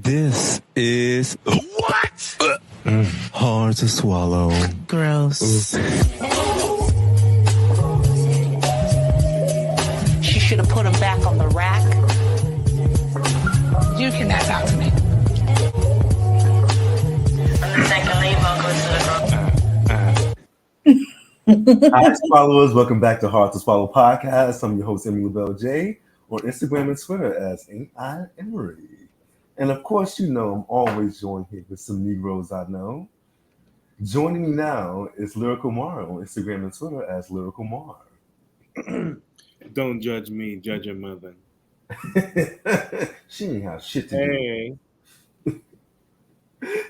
This is what? Hard to swallow. Gross. She should have put him back on the rack. You cannot talk to me. I'm the second lead vocalist Hi, followers. Welcome back to Hard to Swallow Podcast. I'm your host, Emery Bxtch, on Instagram and Twitter as Ain't I Emery. And of course, you know I'm always joined here with some Negroes I know. Joining me now is LYRICALMAR on Instagram and Twitter as LYRICALMAR. Don't judge me, judge your mother. She ain't have shit to do.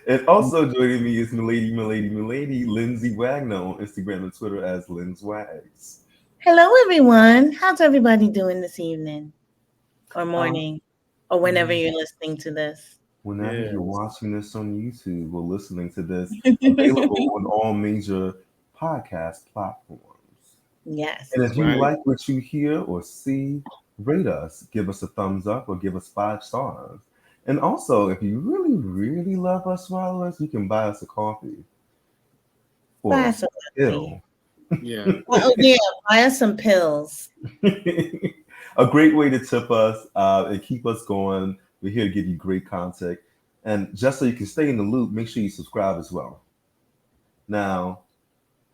And also joining me is Milady Lindsey Wagna on Instagram and Twitter as LynsWags. Hello, everyone. How's everybody doing this evening or morning or whenever you're listening to this? Whenever you're watching this on YouTube or listening to this, available on all major podcast platforms. Yes. And if you like what you hear or see, rate us, give us a thumbs up, or give us 5 stars. And also, if you really, really love us, swallowers, you can buy us a coffee. Buy us a pill. Yeah. Oh, yeah. Buy us some pills. A great way to tip us and keep us going. We're here to give you great content. And just so you can stay in the loop, make sure you subscribe as well. Now,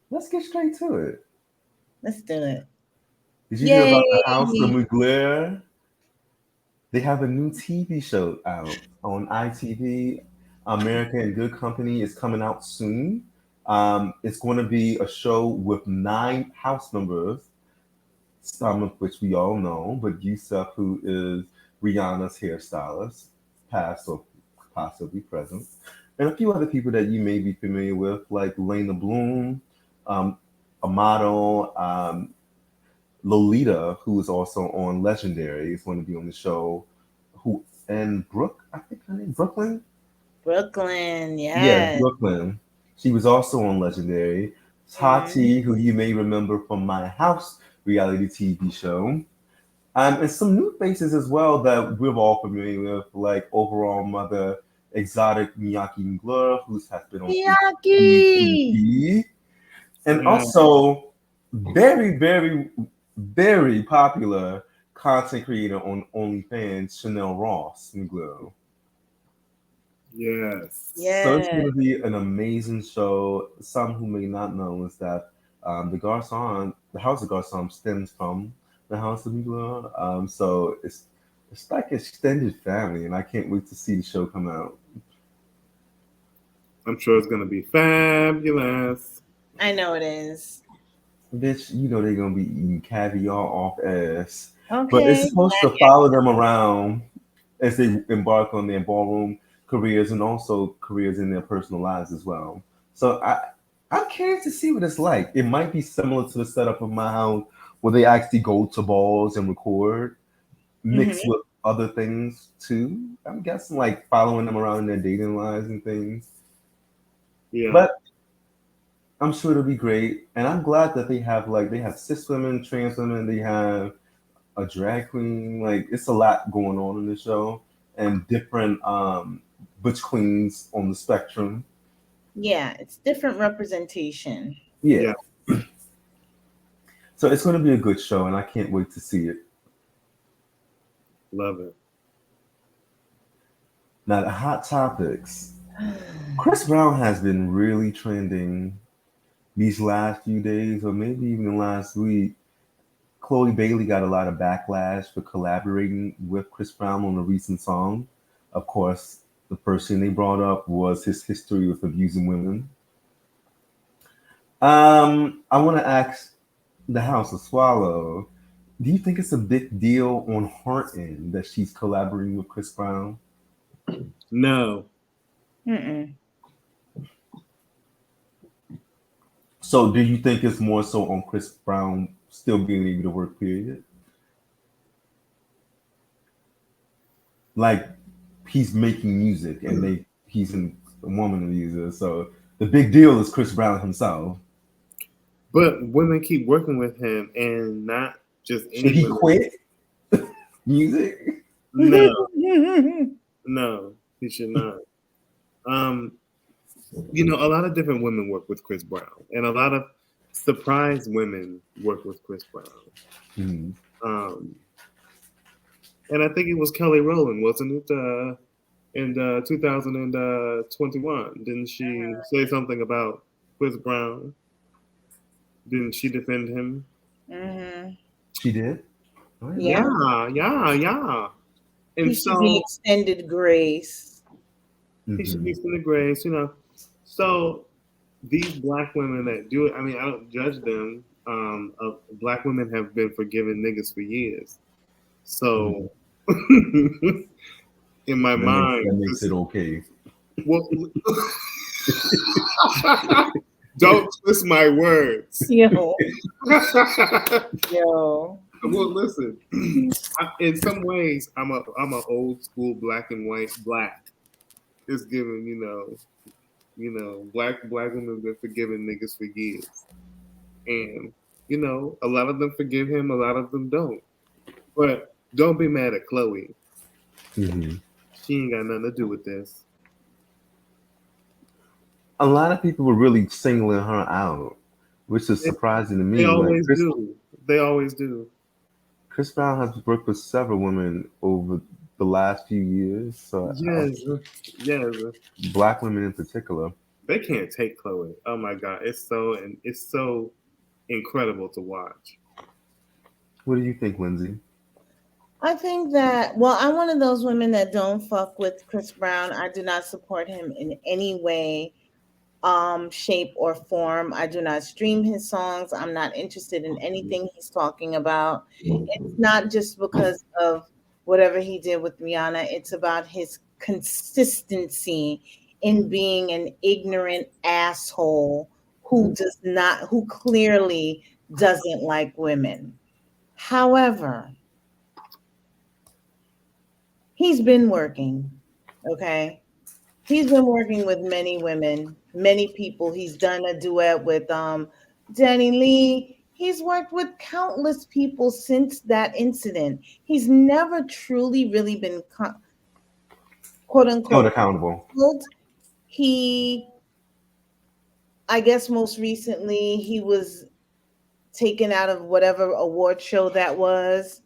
let's get straight to it. Let's do it. Did you hear about the House of Mugler? They have a new TV show out on ITV. America in Good Company is coming out soon. It's going to be a show with 9 house members, some of which we all know, but Yusuf, who is Rihanna's hairstylist, past or possibly present, and a few other people that you may be familiar with, like Lena Bloom, Amato, Lolita, who is also on Legendary, is going to be on the show. And Brooke, I think her name, Brooklyn, yes. Yeah, Brooklyn. She was also on Legendary. Tati, who you may remember from My House reality TV show. And some new faces as well that we're all familiar with, like Overall Mother, Exotic Miyake Mugler, who has been on Miyake. And also very, very, very popular content creator on OnlyFans, Chanel Ross Mugler. Yes. So it's going to be an amazing show. Some who may not know is that the House of Garcon stems from the House of Mugler. So it's like extended family, and I can't wait to see the show come out. I'm sure it's going to be fabulous. I know it is. Bitch, you know they're going to be eating caviar off ass. Okay. But it's supposed to follow them around as they embark on their ballroom careers and also careers in their personal lives as well. So I'm curious to see what it's like. It might be similar to the setup of My House, where they actually go to balls and record, mixed with other things too. I'm guessing like following them around in their dating lives and things. Yeah. But I'm sure it'll be great. And I'm glad that they have cis women, trans women, they have a drag queen. Like, it's a lot going on in the show, and different butch queens on the spectrum. Yeah, it's different representation. Yeah. So it's going to be a good show, and I can't wait to see it. Love it. Now, the hot topics. Chris Brown has been really trending these last few days, or maybe even the last week. Chloe Bailey got a lot of backlash for collaborating with Chris Brown on a recent song. Of course, the first thing they brought up was his history with abusing women. I want to ask the House of Swallow, do you think it's a big deal on her end that she's collaborating with Chris Brown? No. So do you think it's more so on Chris Brown still being able to work, period? Like, he's making music and he's a woman abuser, so the big deal is Chris Brown himself. But women keep working with him, and not just any. Should he quit music? No. He should not. You know, a lot of different women work with Chris Brown, and a lot of surprised women work with Chris Brown. And I think it was Kelly Rowland, wasn't it? In 2021, didn't she say something about Chris Brown? Didn't she defend him? She did. Oh, yeah. And he should be extended grace. He should be extended grace, you know. So these black women that do it, I mean, I don't judge them. Black women have been forgiving niggas for years. So in my mind, that makes it okay. Well, don't twist my words. Yo. Well, listen. In some ways, I'm a old school black and white black. It's given, you know, black women have been forgiving niggas for years, and you know, a lot of them forgive him, a lot of them don't. But don't be mad at Chloe. She ain't got nothing to do with this. A lot of people were really singling her out, which is surprising to me. They always do. They always do. Chris Brown has worked with several women over the last few years. So yes. Black women in particular. They can't take Chloe. Oh my God, it's so incredible to watch. What do you think, Lindsay? I think that, well, I'm one of those women that don't fuck with Chris Brown. I do not support him in any way, shape, or form. I do not stream his songs. I'm not interested in anything he's talking about. It's not just because of whatever he did with Rihanna. It's about his consistency in being an ignorant asshole who clearly doesn't like women. However, he's been working, okay? He's been working with many women, many people. He's done a duet with Danny Lee. He's worked with countless people since that incident. He's never truly really been quote unquote accountable. I guess most recently he was taken out of whatever award show that was.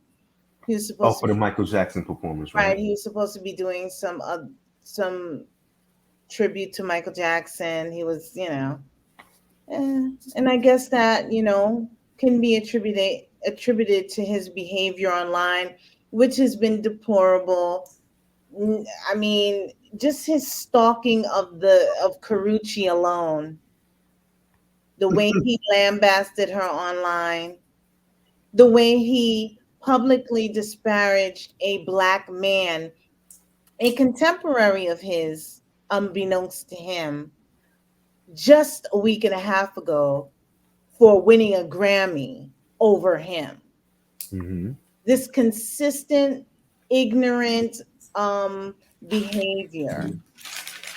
He was supposed for the Michael Jackson performance, right? Right. He was supposed to be doing some tribute to Michael Jackson. He was, and I guess that, can be attributed to his behavior online, which has been deplorable. I mean, just his stalking of Karrueche alone, the way he lambasted her online, the way he publicly disparaged a Black man, a contemporary of his, unbeknownst to him, just a week and a half ago for winning a Grammy over him. This consistent, ignorant behavior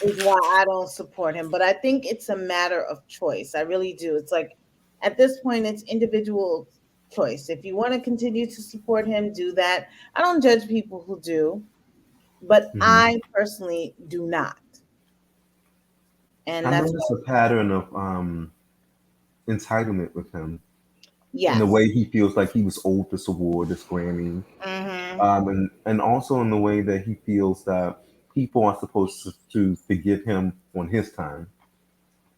is why I don't support him. But I think it's a matter of choice. I really do. It's like, at this point, it's individual choice. If you want to continue to support him, do that. I don't judge people who do, but I personally do not. And I noticed a pattern of entitlement with him. Yes. In the way he feels like he was owed this award, this Grammy. And also in the way that he feels that people are supposed to forgive him on his time.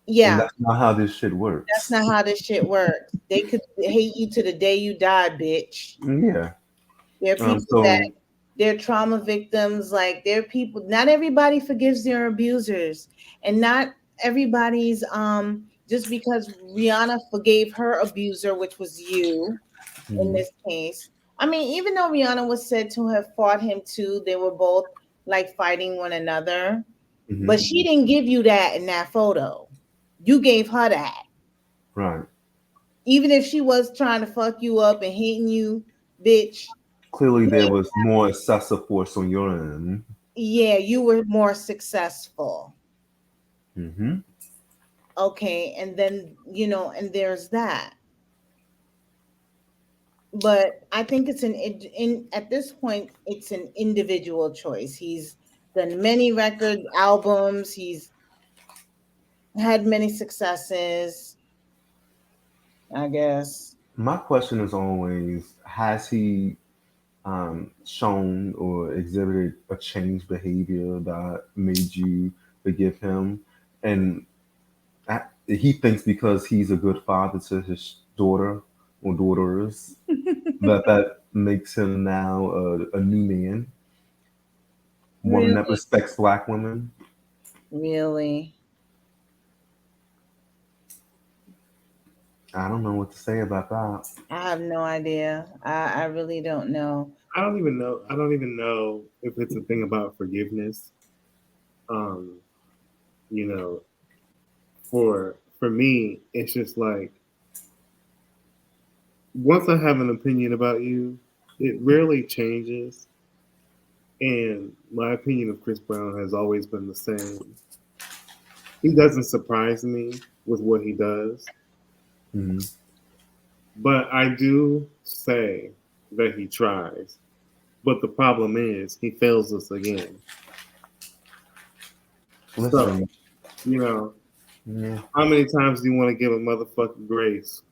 Yeah. And that's not how this shit works. That's not how this shit works. They could hate you to the day you die, bitch. Yeah. There are people that they're trauma victims. Like, there are people, not everybody forgives their abusers. And not everybody's, just because Rihanna forgave her abuser, which was you in this case. I mean, even though Rihanna was said to have fought him too, they were both like fighting one another. But she didn't give you that in that photo. You gave her that. Right. Even if she was trying to fuck you up and hating you, bitch. Clearly there was more excessive force on your end. Yeah, you were more successful. Okay, and then, and there's that. But I think it's at this point, it's an individual choice. He's done many record albums. He's had many successes, I guess. My question is always: has he shown or exhibited a changed behavior that made you forgive him? And he thinks because he's a good father to his daughter or daughters that makes him now a new man, one that Really? respects black women. Really? I don't know what to say about that. I have no idea. I really don't know. I don't even know. I don't even know if it's a thing about forgiveness. Um, you know, for me, it's just like once I have an opinion about you, it rarely changes. And my opinion of Chris Brown has always been the same. He doesn't surprise me with what he does, Mhm. but I do say that he tries. But the problem is he fails us again. So, Listen, you know, yeah. how many times do you want to give a motherfucking grace?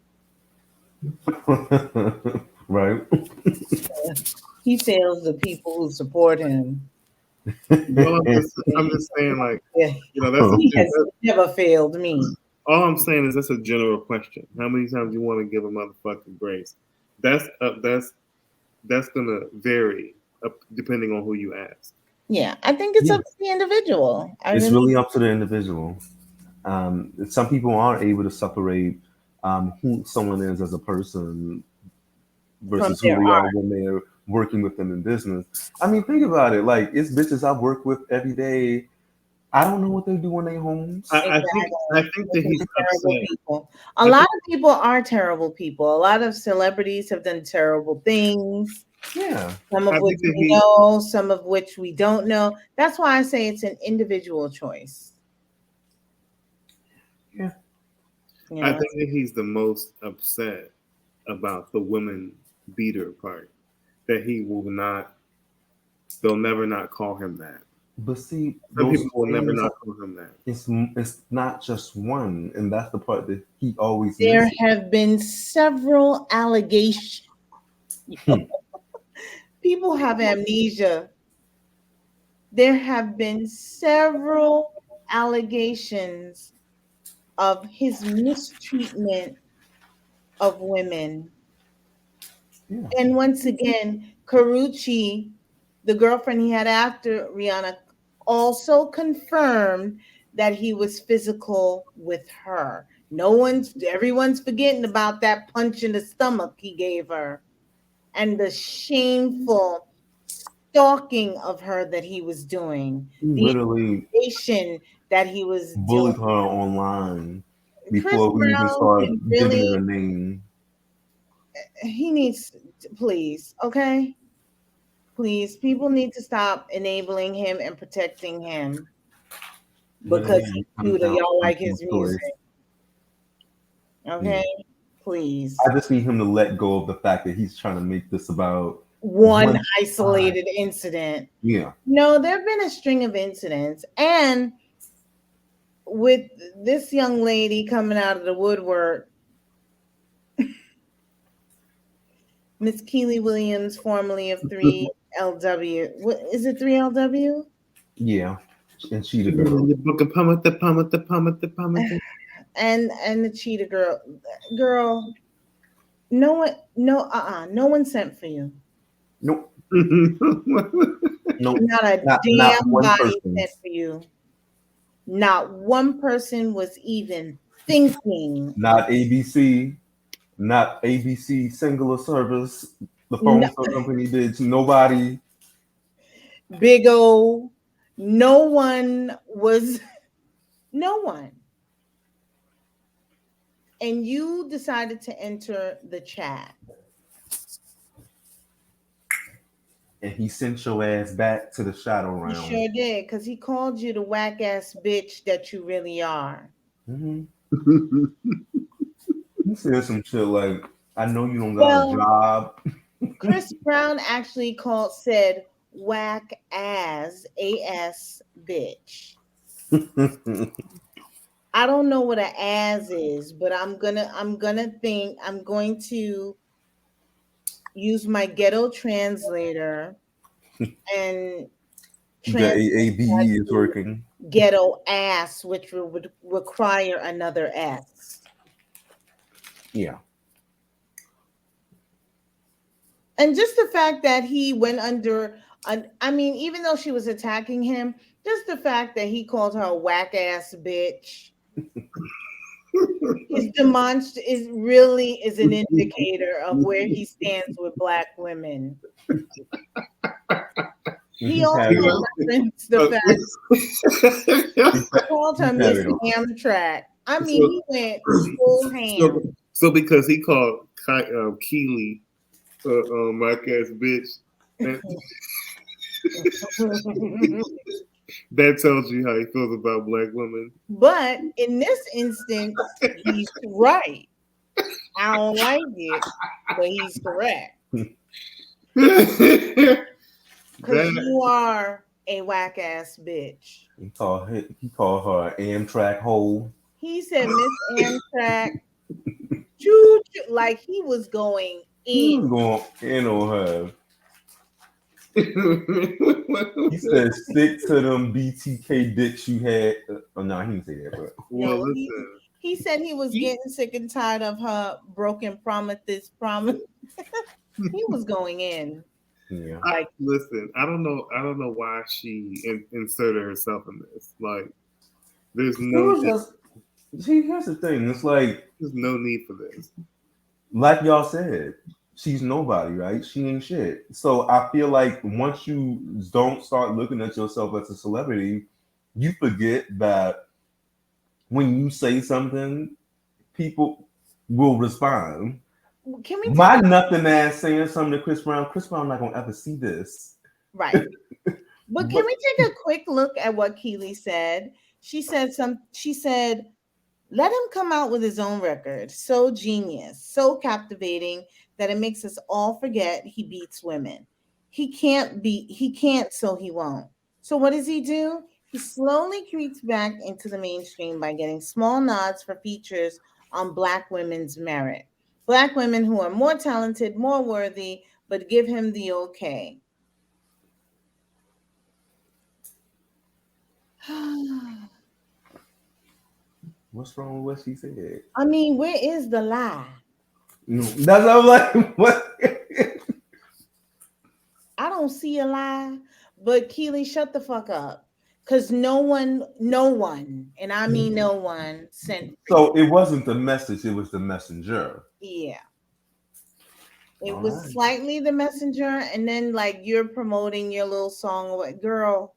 Right? He fails the people who support him. Well, I'm just saying, like, Yeah, you know, that's he has never failed me. all I'm saying is that's a general question. How many times do you want to give a motherfucking grace? That's gonna vary depending on who you ask. Yeah, I think it's up to the individual. It's really up to the individual. Some people are able to separate who someone is as a person versus who their they are art. when they're working with them in business. I mean, think about it. Like, it's bitches I work with every day. I don't know what they do when they homes. I think that he's terrible upset. people. A lot of people are terrible people. A lot of celebrities have done terrible things. Yeah. Some of which we know, some of which we don't know. That's why I say it's an individual choice. Yeah. You know? I think that he's the most upset about the women beater part. That he will not, they'll never not call him that. But see, Some people will never not call him that. It's not just one, and that's the part that he always There misses. have been several allegations. People have amnesia. There have been several allegations of his mistreatment of women. Yeah. And once again, Karrueche, the girlfriend he had after Rihanna, also confirmed that he was physical with her. Everyone's forgetting about that punch in the stomach he gave her and the shameful stalking of her that he was doing. He The literally intimidation that he was bullied doing. her online Chris before we even Brown started can giving really, it a name. he needs, please, okay? Please, people need to stop enabling him and protecting him because he's cute or y'all like his music. Okay? Yeah. Please. I just need him to let go of the fact that he's trying to make this about one isolated incident. Yeah. No, there have been a string of incidents. And with this young lady coming out of the woodwork, Miss Kiely Williams, formerly of 3LW. What is it, 3LW? Yeah. And she the girl. And the cheetah girl. No one sent for you. Nope. Nope. Not a damn body sent for you. Not one person was even thinking. Not ABC. Not ABC singular service. The phone company did. Nobody. Big O. No one was. No one. And you decided to enter the chat. And he sent your ass back to the shadow realm. He sure did, because he called you the whack ass bitch that you really are. Mm-hmm. He said some shit like, I know you don't got a job. Chris Brown actually said, whack ass bitch. I don't know what an ass is, but I'm going to use my ghetto translator and The translate AABE is working. ghetto ass, which would require another S. Yeah. And just the fact that he went under, I mean, even though she was attacking him, just the fact that he called her a whack ass bitch is really an indicator of where he stands with black women. He also referenced the fact he called her Miss Amtrak. I mean, he went full ham. So because he called Kiely my ass bitch, that tells you how he feels about black women. But in this instance, he's right. I don't like it, but he's correct. Because you are a whack ass bitch. He called her an Amtrak hole. He said Miss Amtrak, choo, like he was going in. He was going in on her. He said, "Stick to them BTK dicks you had." Oh no, he didn't say that. But well, he said he was getting sick and tired of her broken promises. He was going in. Yeah. Listen, I don't know why she inserted herself in this. Like, there's no. Here's the thing. It's like there's no need for this. Like y'all said, she's nobody, right? She ain't shit. So I feel like once you don't start looking at yourself as a celebrity, you forget that when you say something, people will respond. Can we My nothing ass saying something to Chris Brown. Chris Brown not gonna ever see this. Right. But can we take a quick look at what Kiely said? She said, let him come out with his own record. So genius, so captivating that it makes us all forget he beats women. He can't, so he won't. So what does he do? He slowly creeps back into the mainstream by getting small nods for features on Black women's merit. Black women who are more talented, more worthy, but give him the okay. What's wrong with what she said? I mean, where is the lie? That's what I'm like, what? I don't see a lie, but Kiely, shut the fuck up. Because no one, and I mean no one, sent. So it wasn't the message, it was the messenger. Yeah. It was slightly the messenger, and then like you're promoting your little song, what girl?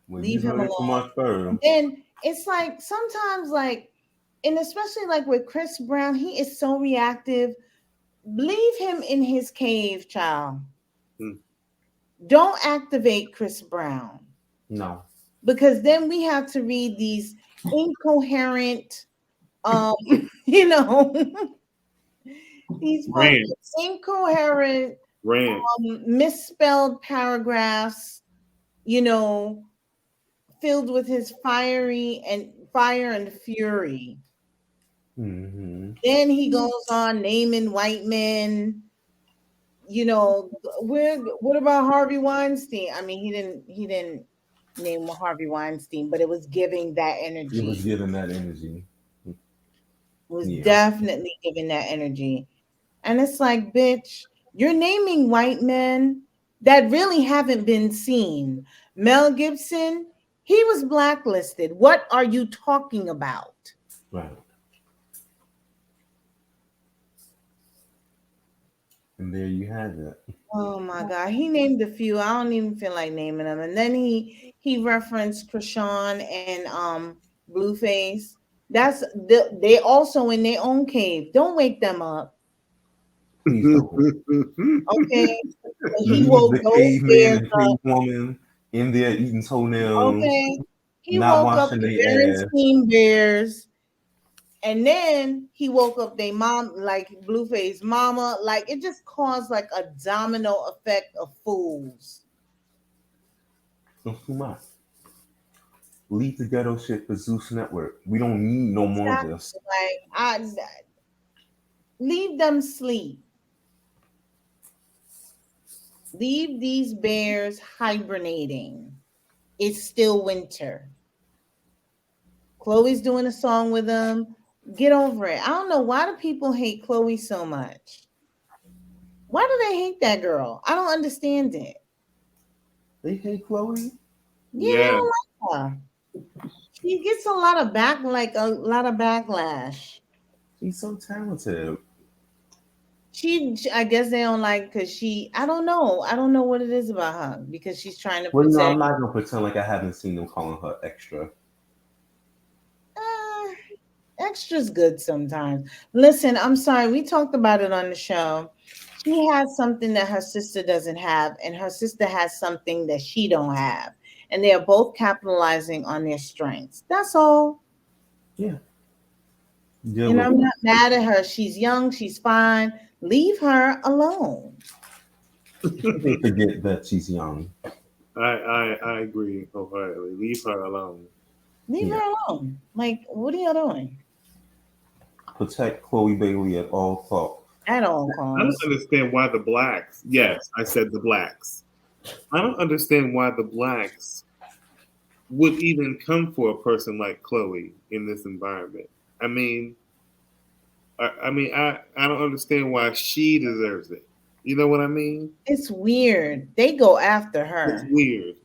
Leave him alone. And then it's like sometimes, like, and especially like with Chris Brown, he is so reactive. Leave him in his cave, child. Don't activate Chris Brown. No. Because then we have to read these incoherent, these incoherent, misspelled paragraphs, filled with his fire and fury. Mm-hmm. Then he goes on naming white men. What about Harvey Weinstein? I mean, he didn't name Harvey Weinstein, but it was giving that energy. It was giving that energy. It was definitely giving that energy. And it's like, bitch, you're naming white men that really haven't been seen. Mel Gibson, he was blacklisted. What are you talking about? Right. And there you have it. Oh my God. He named a few. I don't even feel like naming them. And then he referenced Krishan and Blueface. They also in their own cave. Don't wake them up. Okay. He woke those bears up. Woman in there eating toenails. Okay. He woke up the Berenstein Bears And then he woke up their mom, like Blueface mama. Like it just caused like a domino effect of fools. So too much. Leave the ghetto shit for Zeus Network. We don't need no more of this. Like leave them sleep. Leave these bears hibernating. It's still winter. Chloe's doing a song with them. Get over it. I don't know why do people hate Chloe so much. Why do they hate that girl? I don't understand it. They hate Chloe? Yeah, they don't like her. She gets a lot of backlash. She's so talented. I guess they don't like because I don't know what it is about her because she's trying to Well, protect. no, I'm not gonna pretend like I haven't seen them calling her extra. Extra's good sometimes. Listen, I'm sorry. We talked about it on the show. She has something that her sister doesn't have, and her sister has something that she don't have. And they are both capitalizing on their strengths. That's all. Yeah. And I'm not mad at her. She's young. She's fine. Leave her alone. They forget that she's young. I agree wholeheartedly. Leave her alone. Leave her alone. Like, what are you doing? Protect Chloe Bailey at all costs. At all I costs. don't understand why the blacks. Yes, I said the blacks. I don't understand why the blacks would even come for a person like Chloe in this environment. I don't understand why she deserves it. You know what I mean? It's weird. They go after her.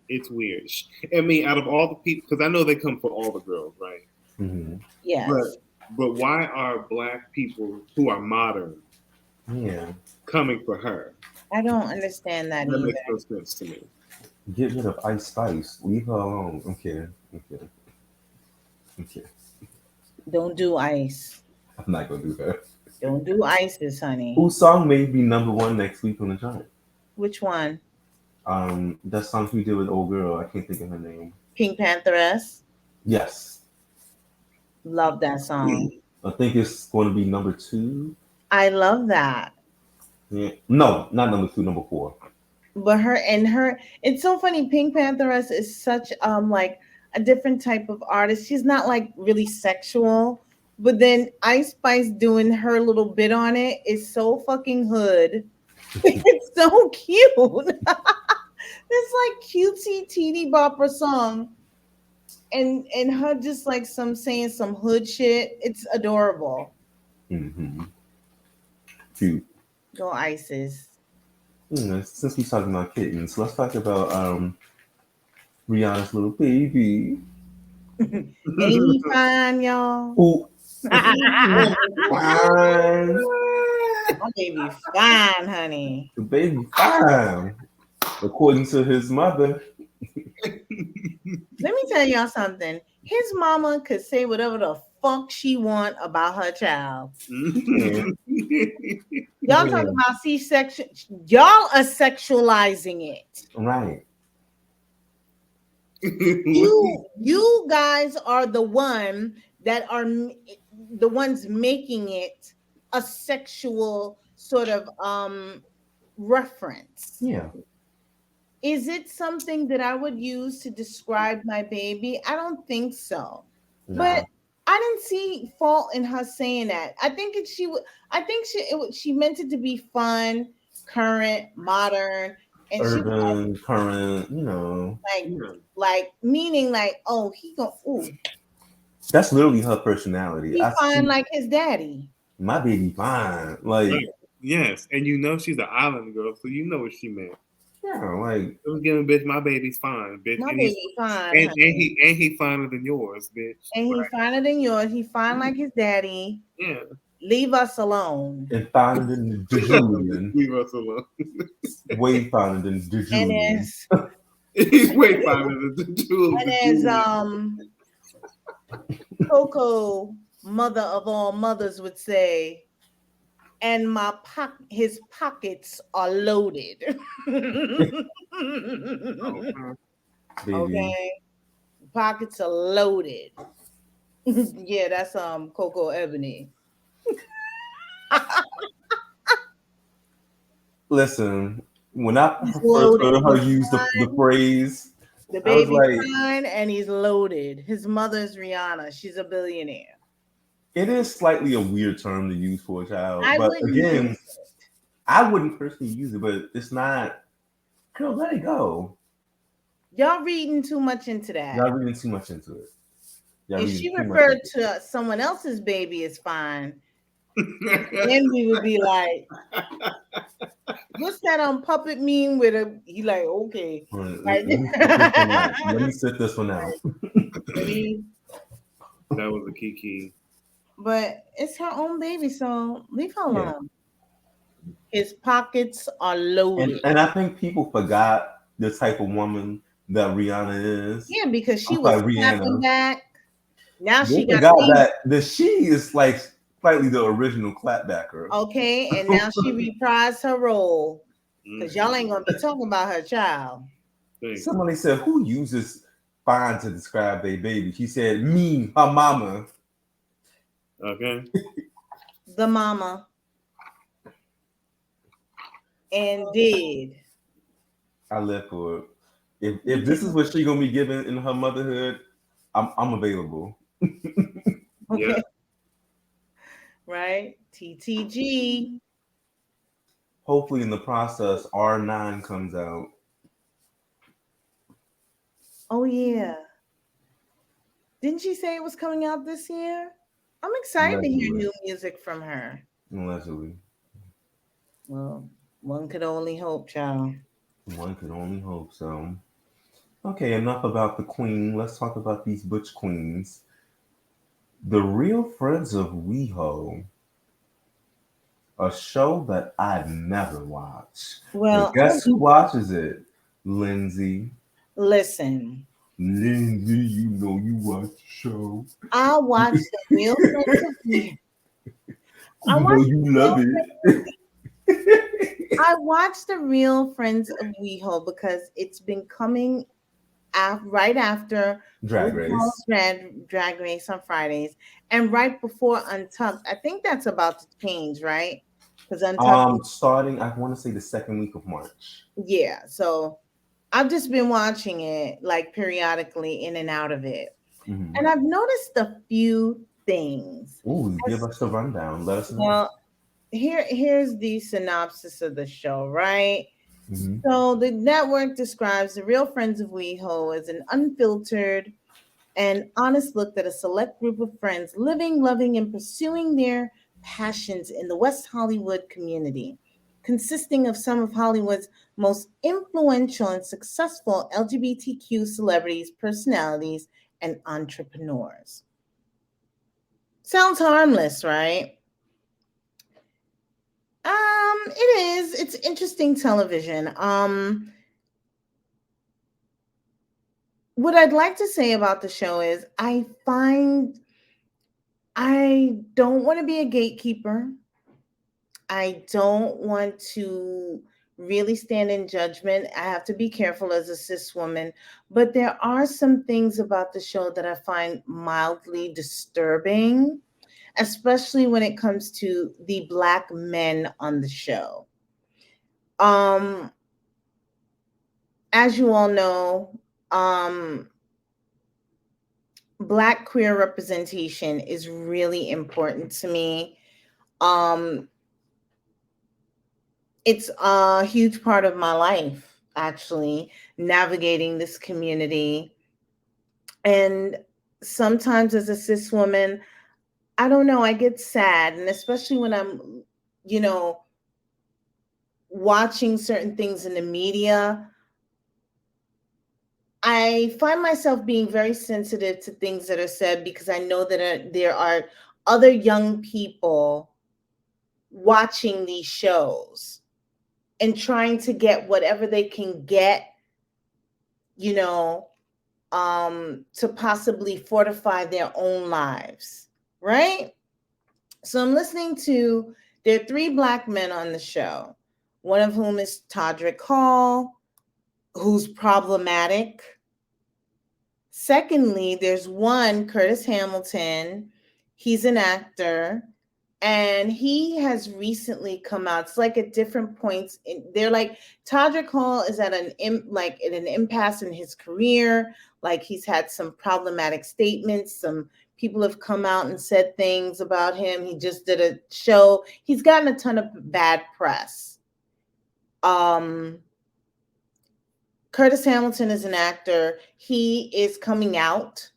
It's weird. I mean, out of all the people, because I know they come for all the girls, right? Mm-hmm. Yes. But why are black people who are modern coming for her? I don't understand that either. Makes no sense to me. Get rid of Ice Spice. Leave her alone. Okay. Don't do ice. I'm not gonna do that. Don't do ISIS, honey. Whose song may be #1 next week on the chart? Which one? That song we did with old girl. I can't think of her name. Pink Pantheress. Yes. Love that song. I think it's going to be #2. I love that. Yeah. No, not #2, #4. But it's so funny. Pink Pantheress is such like a different type of artist. She's not like really sexual, but then Ice Spice doing her little bit on it is so fucking hood. It's so cute. It's like cutesy teeny bopper song, and her just like saying some hood shit. It's adorable. Mm-hmm. Cute. Go ISIS. Since we're talking about kittens, let's talk about Rihanna's little baby. Ain't he fine, y'all? Ooh. Fine. Fine. My baby fine, honey. The baby fine. According to his mother. Let me tell y'all something. His mama could say whatever the fuck she want about her child. Y'all talk about C-section. Y'all are sexualizing it. Right. You guys are the ones making it a sexual sort of reference. Yeah. Is it something that I would use to describe my baby? I don't think so. No. But I didn't see fault in her saying that. I think she meant it to be fun, current, modern, and urban, current, like meaning like, oh, he go, ooh. That's literally her personality. He's fine like his daddy. My baby fine. Like yes, and she's an island girl, so you know what she meant. Yeah, like I'm giving bitch, my baby's fine, bitch. My baby's fine. And he finer than yours, bitch. And he's finer than yours. He's fine like his daddy. Yeah. Leave us alone. And finer than the Julian. Leave us alone. Way finer than the Julian. He's way finer than the Julian. And as Coco, mother of all mothers, would say, and his pockets are loaded. Okay, pockets are loaded. Yeah, that's Coco Ebony. Listen, when I He's first loaded. heard her He's use the fine. phrase, The I was baby's like, fine and he's loaded. His mother's Rihanna. She's a billionaire. it is slightly a weird term to use for a child. I But wouldn't again, use I wouldn't personally use it, but it's not, girl, let it go. y'all reading too much into that. Y'all reading too much into it. If she referred to someone else's baby as fine, then we would be like, what's that puppet meme with a he like, okay. Let me sit this one out. That was a Kiki. But it's her own baby, so leave her alone. Yeah. His pockets are loaded. And I think people forgot the type of woman that Rihanna is. Yeah, because she was clapping back. Now she got that she is like slightly the original clapbacker. Okay, and now she reprised her role because y'all ain't gonna be talking about her child. Somebody said, "Who uses fine to describe their baby?" She said, "Me, her mama." Okay. The mama. Indeed. I live for it. If this is what she gonna be given in her motherhood, I'm available. Okay. Yeah. Right? TTG. Hopefully in the process, R9 comes out. Oh yeah. Didn't she say it was coming out this year? I'm excited to hear new music from her. Allegedly. Well, one could only hope, child. One could only hope so. Okay, enough about the queen. Let's talk about these butch queens. The Real Friends of WeHo, a show that I've never watched. Well, but guess who watches it? Lindsey. Listen. Lindsey, you know you watch the show. I watch the Real Friends of WeHo. I know you love it. I watch the Real Friends of WeHo because it's been coming right after Drag Race. Drag Race on Fridays and right before Untucked. I think that's about to change, right? Because Untucked starting, I want to say the second week of March. Yeah, so I've just been watching it like periodically in and out of it, and I've noticed a few things. Ooh, give us the rundown. Let us know. Well, here's the synopsis of the show, right? Mm-hmm. So the network describes the Real Friends of WeHo as an unfiltered and honest look at a select group of friends living, loving, and pursuing their passions in the West Hollywood community, consisting of some of Hollywood's most influential and successful LGBTQ celebrities, personalities, and entrepreneurs. Sounds harmless, right? It is. It's interesting television. What I'd like to say about the show is I don't want to be a gatekeeper. I don't want to really stand in judgment. I have to be careful as a cis woman, but there are some things about the show that I find mildly disturbing, especially when it comes to the Black men on the show. As you all know, Black queer representation is really important to me. It's a huge part of my life, actually, navigating this community. And sometimes as a cis woman, I don't know, I get sad. And especially when I'm, watching certain things in the media, I find myself being very sensitive to things that are said because I know that there are other young people watching these shows and trying to get whatever they can get, to possibly fortify their own lives, right? So I'm listening to, there are 3 Black men on the show, one of whom is Todrick Hall, who's problematic, Secondly, there's one, Curtis Hamilton. He's an actor, and he has recently come out. It's like at different points. They're like Todrick Hall is at an impasse in his career. Like he's had some problematic statements. Some people have come out and said things about him. He just did a show. He's gotten a ton of bad press. Curtis Hamilton is an actor. He is coming out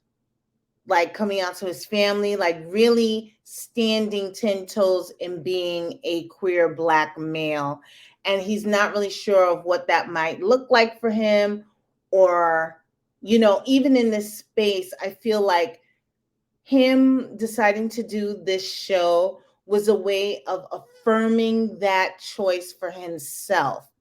to his family, like really standing 10 toes in being a queer Black male. And he's not really sure of what that might look like for him, or, even in this space, I feel like him deciding to do this show was a way of affirming that choice for himself.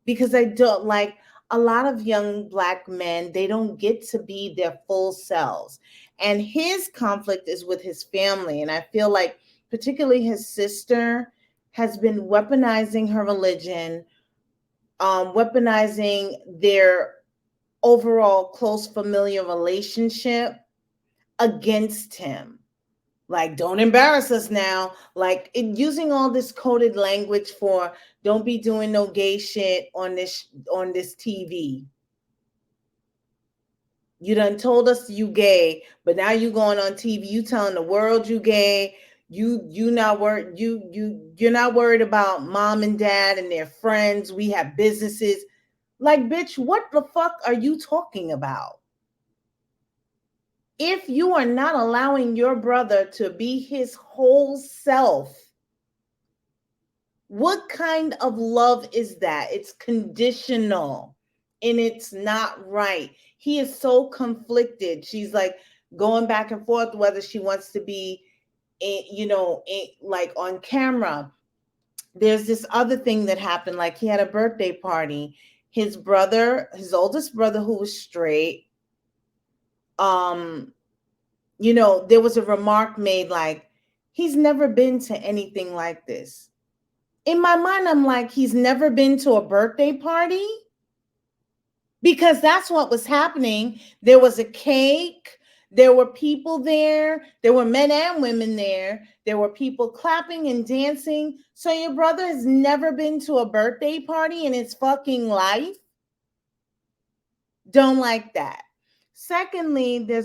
Because I don't like a lot of young Black men, they don't get to be their full selves. And his conflict is with his family. And I feel like particularly his sister has been weaponizing her religion, weaponizing their overall close familiar relationship against him. Like, don't embarrass us now. Like, using all this coded language for don't be doing no gay shit on this TV. You done told us you gay, but now you going on TV. You telling the world you gay. You're not worried about mom and dad and their friends. We have businesses. Like, bitch, what the fuck are you talking about? If you are not allowing your brother to be his whole self, what kind of love is that? It's conditional and it's not right. He is so conflicted. She's like going back and forth whether she wants to be, like on camera. There's this other thing that happened. Like he had a birthday party. His oldest brother, who was straight, there was a remark made like, he's never been to anything like this. In my mind, I'm like, he's never been to a birthday party? Because that's what was happening. There was a cake. There were people there. There were men and women there. There were people clapping and dancing. So your brother has never been to a birthday party in his fucking life? Don't like that. Secondly, there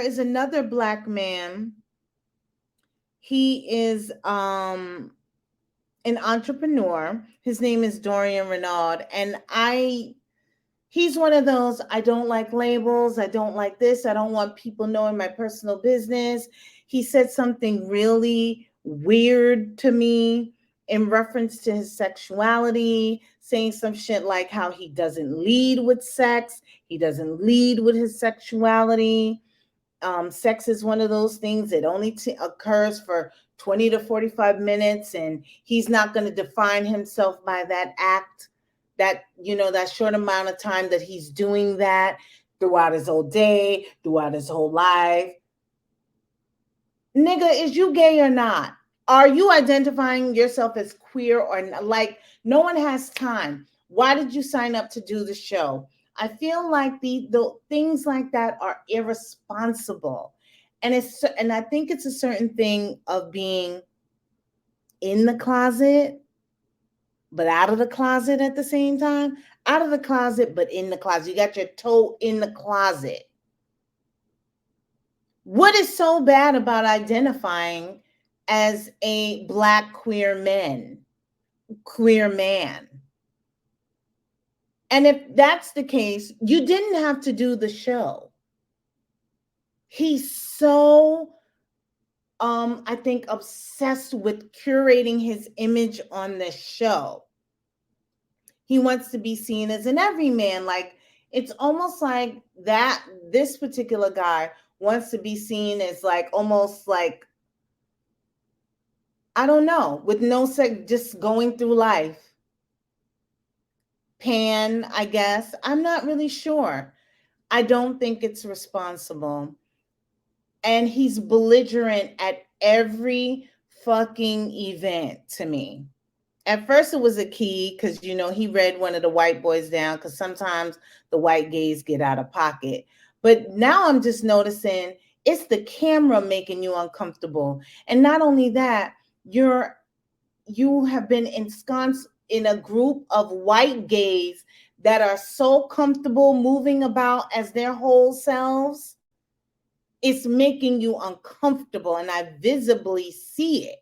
is another Black man. He is an entrepreneur. His name is Dorian Renaud. And he's one of those, I don't like labels. I don't like this. I don't want people knowing my personal business. He said something really weird to me in reference to his sexuality, saying some shit like how he doesn't lead with sex. He doesn't lead with his sexuality. Sex is one of those things that only occurs for 20 to 45 minutes, and he's not going to define himself by that act, that short amount of time that he's doing that throughout his whole day, throughout his whole life. Nigga, is you gay or not? Are you identifying yourself as queer or not? Like, no one has time. Why did you sign up to do the show? I feel like the things like that are irresponsible. And I think it's a certain thing of being in the closet, but out of the closet at the same time. Out of the closet, but in the closet. You got your toe in the closet. What is so bad about identifying as a Black queer man? And if that's the case, you didn't have to do the show. He's so, I think, obsessed with curating his image on the show. He wants to be seen as an everyman. Like, it's almost like that this particular guy wants to be seen as like, almost like, I don't know, with no sex, just going through life. Pan, I guess. I'm not really sure. I don't think it's responsible. And he's belligerent at every fucking event to me. At first it was a key because, you know, he read one of the white boys down because sometimes the white gays get out of pocket. But now I'm just noticing it's the camera making you uncomfortable. And not only that, you have been ensconced in a group of white gays that are so comfortable moving about as their whole selves. It's making you uncomfortable, and I visibly see it.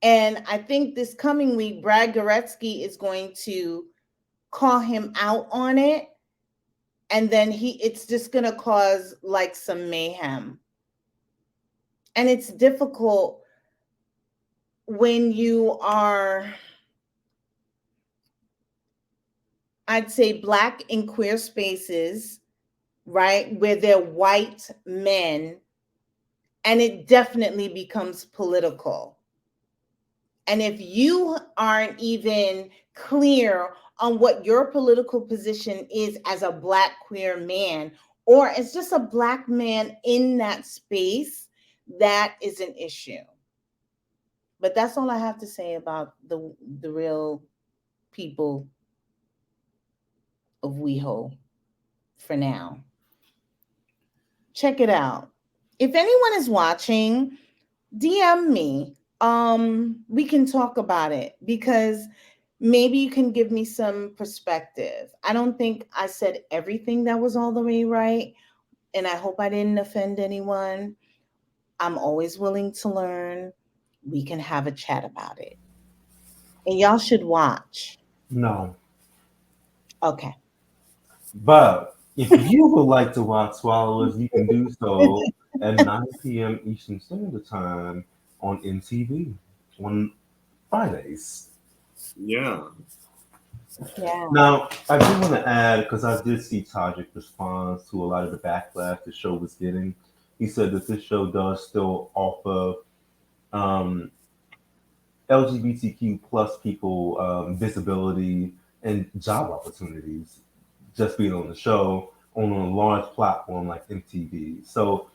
And I think this coming week, Brad Goretzky is going to call him out on it. And then it's just going to cause like some mayhem. And it's difficult when you are, I'd say, Black in queer spaces, right, where they're white men, and it definitely becomes political. And if you aren't even clear on what your political position is as a Black queer man, or as just a Black man in that space, that is an issue. But that's all I have to say about the real people of WeHo for now. Check it out. If anyone is watching, DM me. We can talk about it because maybe you can give me some perspective. I don't think I said everything that was all the way right, and I hope I didn't offend anyone. I'm always willing to learn. We can have a chat about it. And y'all should watch. No. Okay. But if you would like to watch Swallowers, you can do so at 9 p.m. Eastern Standard Time on MTV on Fridays. Yeah. Now, I do want to add, because I did see Tajik respond to a lot of the backlash the show was getting. He said that this show does still offer LGBTQ plus people visibility and job opportunities just being on the show on a large platform like MTV. So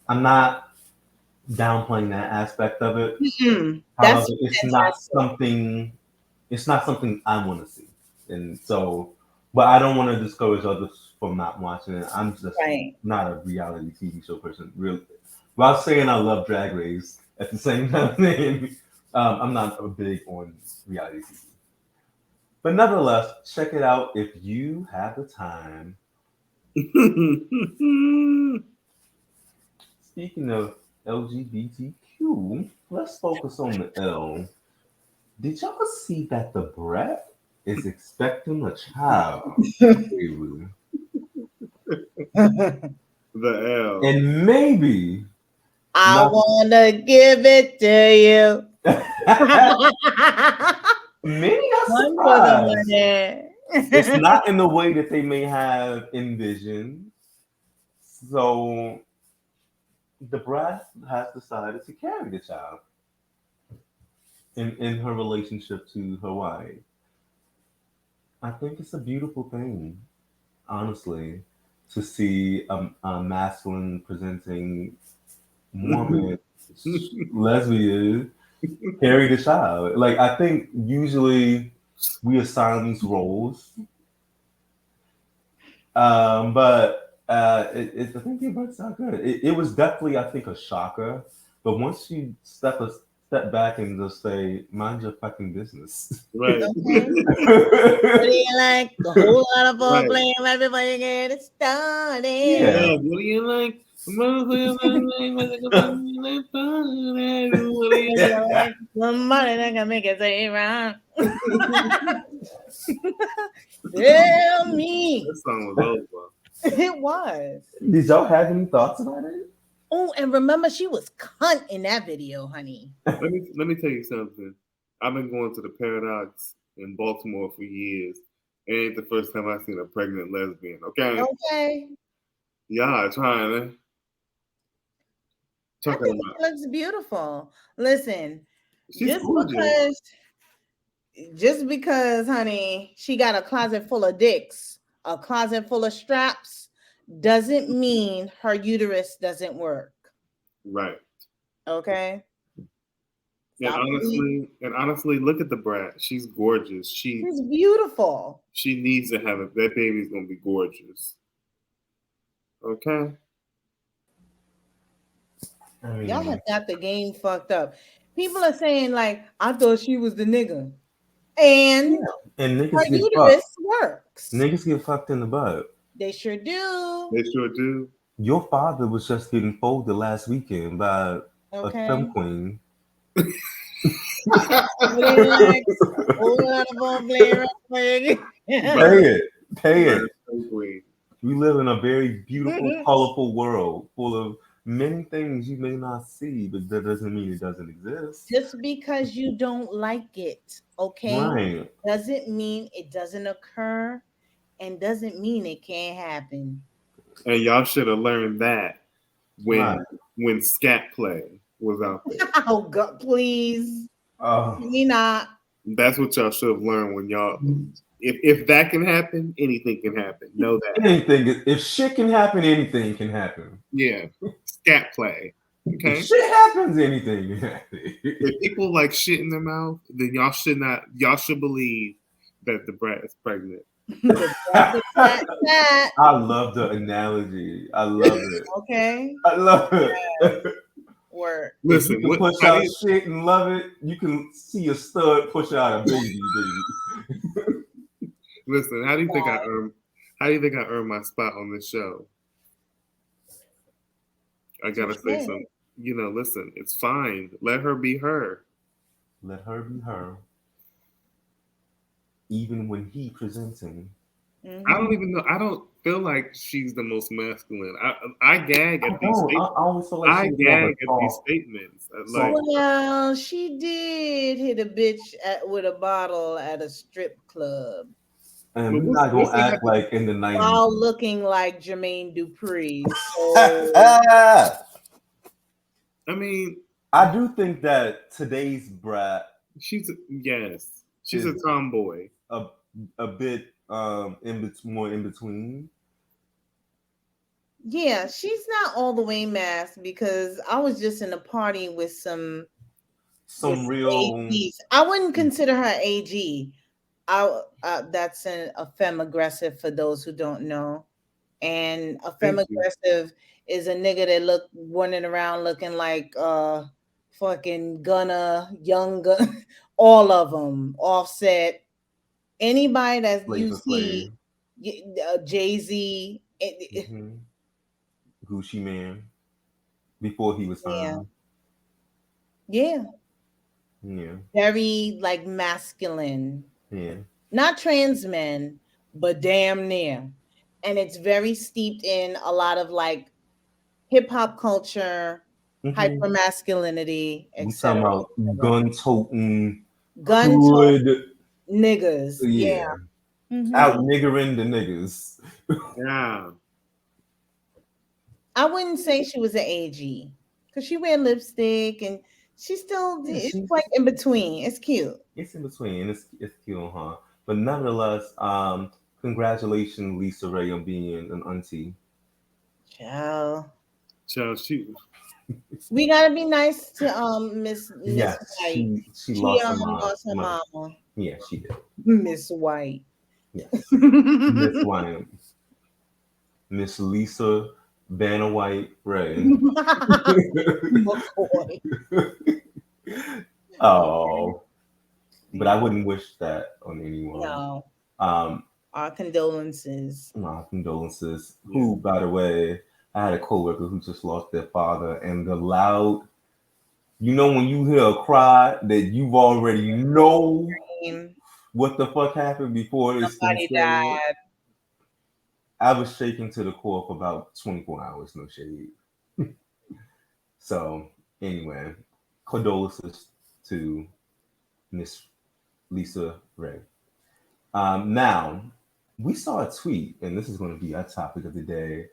I'm not downplaying that aspect of it. Mm-hmm. However, it's not something I want to see. And so, but I don't want to discourage others from not watching it. I'm just not a reality TV show person. Really, while saying I love Drag Race at the same time, I'm not a big on reality TV. But nevertheless, check it out if you have the time. Speaking of LGBTQ, let's focus on the L. Did y'all see that the Brat is expecting a child? The L. And maybe I want to give it to you. Many are surprised. It's not in the way that they may have envisioned. So the Brat has decided to carry the child in her relationship to Hawaii. I think it's a beautiful thing, honestly, to see a masculine presenting woman, lesbian, carry the child. Like, I think usually we assign these roles, but I think it works out good. It was definitely, I think, a shocker. But once you step back and just say, mind your fucking business. Right. What do you like? A whole lot of foreplay right before you get it started. Yeah. What do you like? Somebody that can make it say right. Tell me. That song was over. It was. Did y'all have any thoughts about it? Oh, and remember, she was cunt in that video, honey. Let me tell you something. I've been going to the Paradox in Baltimore for years. It ain't the first time I've seen a pregnant lesbian. Okay. Okay. Yeah, trying to. I think it looks beautiful. Listen, she's gorgeous. Just because, honey, she got a closet full of dicks, a closet full of straps, doesn't mean her uterus doesn't work. Right. Okay. And honestly, look at the Brat. She's gorgeous. She's beautiful. She needs to have it. That baby's gonna be gorgeous. Okay. Y'all have got the game fucked up. People are saying like, I thought she was the nigga, and niggas her get uterus fucked. works. Niggas get fucked in the butt. They sure do. They sure do. Your father was just getting folded last weekend by a femme queen. Pay it. We live in a very beautiful, colorful world full of many things you may not see, but that doesn't mean it doesn't exist. Just because you don't like it, okay, right, doesn't mean it doesn't occur, and doesn't mean it can't happen. And y'all should have learned that when scat play was out there. Oh God, please. Me not. That's what y'all should have learned when y'all. If that can happen, anything can happen. Know that. If shit can happen, anything can happen. Yeah, scat play. Okay. If shit happens, anything can happen. If people like shit in their mouth, then y'all should not. Y'all should believe that the Brat is pregnant. I love the analogy. I love it. Okay. I love it. Word. Listen, you can push out shit and love it. You can see a stud push out a baby. Listen, how do you think I earned my spot on this show? I gotta say something. Listen, it's fine. Let her be her. Let her be her. Even when he presents him. Mm-hmm. I don't even know. I don't feel like she's the most masculine. I gag at these statements. I gag at these statements. Well, she did hit a bitch with a bottle at a strip club. And we're not gonna act like in the 90s. While looking like Jermaine Dupri. So. I mean, I do think that today's Brat. She's a tomboy. A bit more in between. Yeah, she's not all the way masked because I was just in a party with some real AGs. I wouldn't consider her AG. That's a femme aggressive for those who don't know. And a femme aggressive is a nigga that running around looking like fucking Gunna, Young Gun, all of them, Offset. Anybody that you see, Jay-Z, Gucci Man, before he was found. Yeah. Very like masculine. Yeah. Not trans men, but damn near. And it's very steeped in a lot of like hip hop culture, hyper masculinity, etc. We talking about gun-toting, niggas. Yeah. Out niggering the niggas. Yeah. I wouldn't say she was an AG because she wear lipstick and she still it's like in between. It's cute. It's in between. It's cute, huh? But nevertheless, congratulations, Lisa Ray, on being an auntie. Ciao. We gotta be nice to Miss White. She lost her mama. Yeah, she did. Miss White. Yes. Miss White. Miss Lisa Vanna White Ray. Oh. But I wouldn't wish that on anyone. No. Our condolences. My condolences. Who, by the way, I had a coworker who just lost their father, and the loud, when you hear a cry that you've already know what the fuck happened before somebody died. I was shaking to the core for about 24 hours, no shade. So anyway, condolences to Miss Lisa Ray. Now, we saw a tweet, and this is going to be our topic of the day,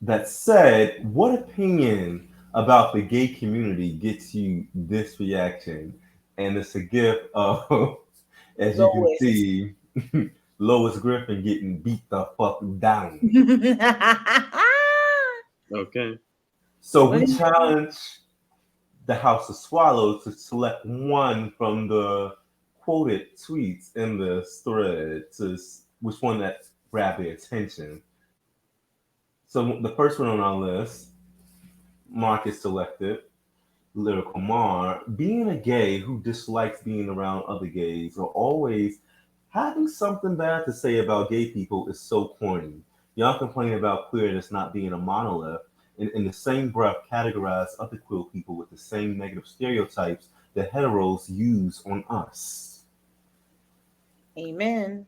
that said, what opinion about the gay community gets you this reaction? And it's a gift of, as you can see, Lois Griffin getting beat the fuck down. Okay. So we challenge the House of Swallow to select one from the quoted tweets in this thread to which one that grabbed their attention. So the first one on our list, Marcus selected, Lyrical Mar, being a gay who dislikes being around other gays or always having something bad to say about gay people is so corny. Y'all complain about queerness not being a monolith, and in the same breath categorize other queer people with the same negative stereotypes that heteros use on us. Amen.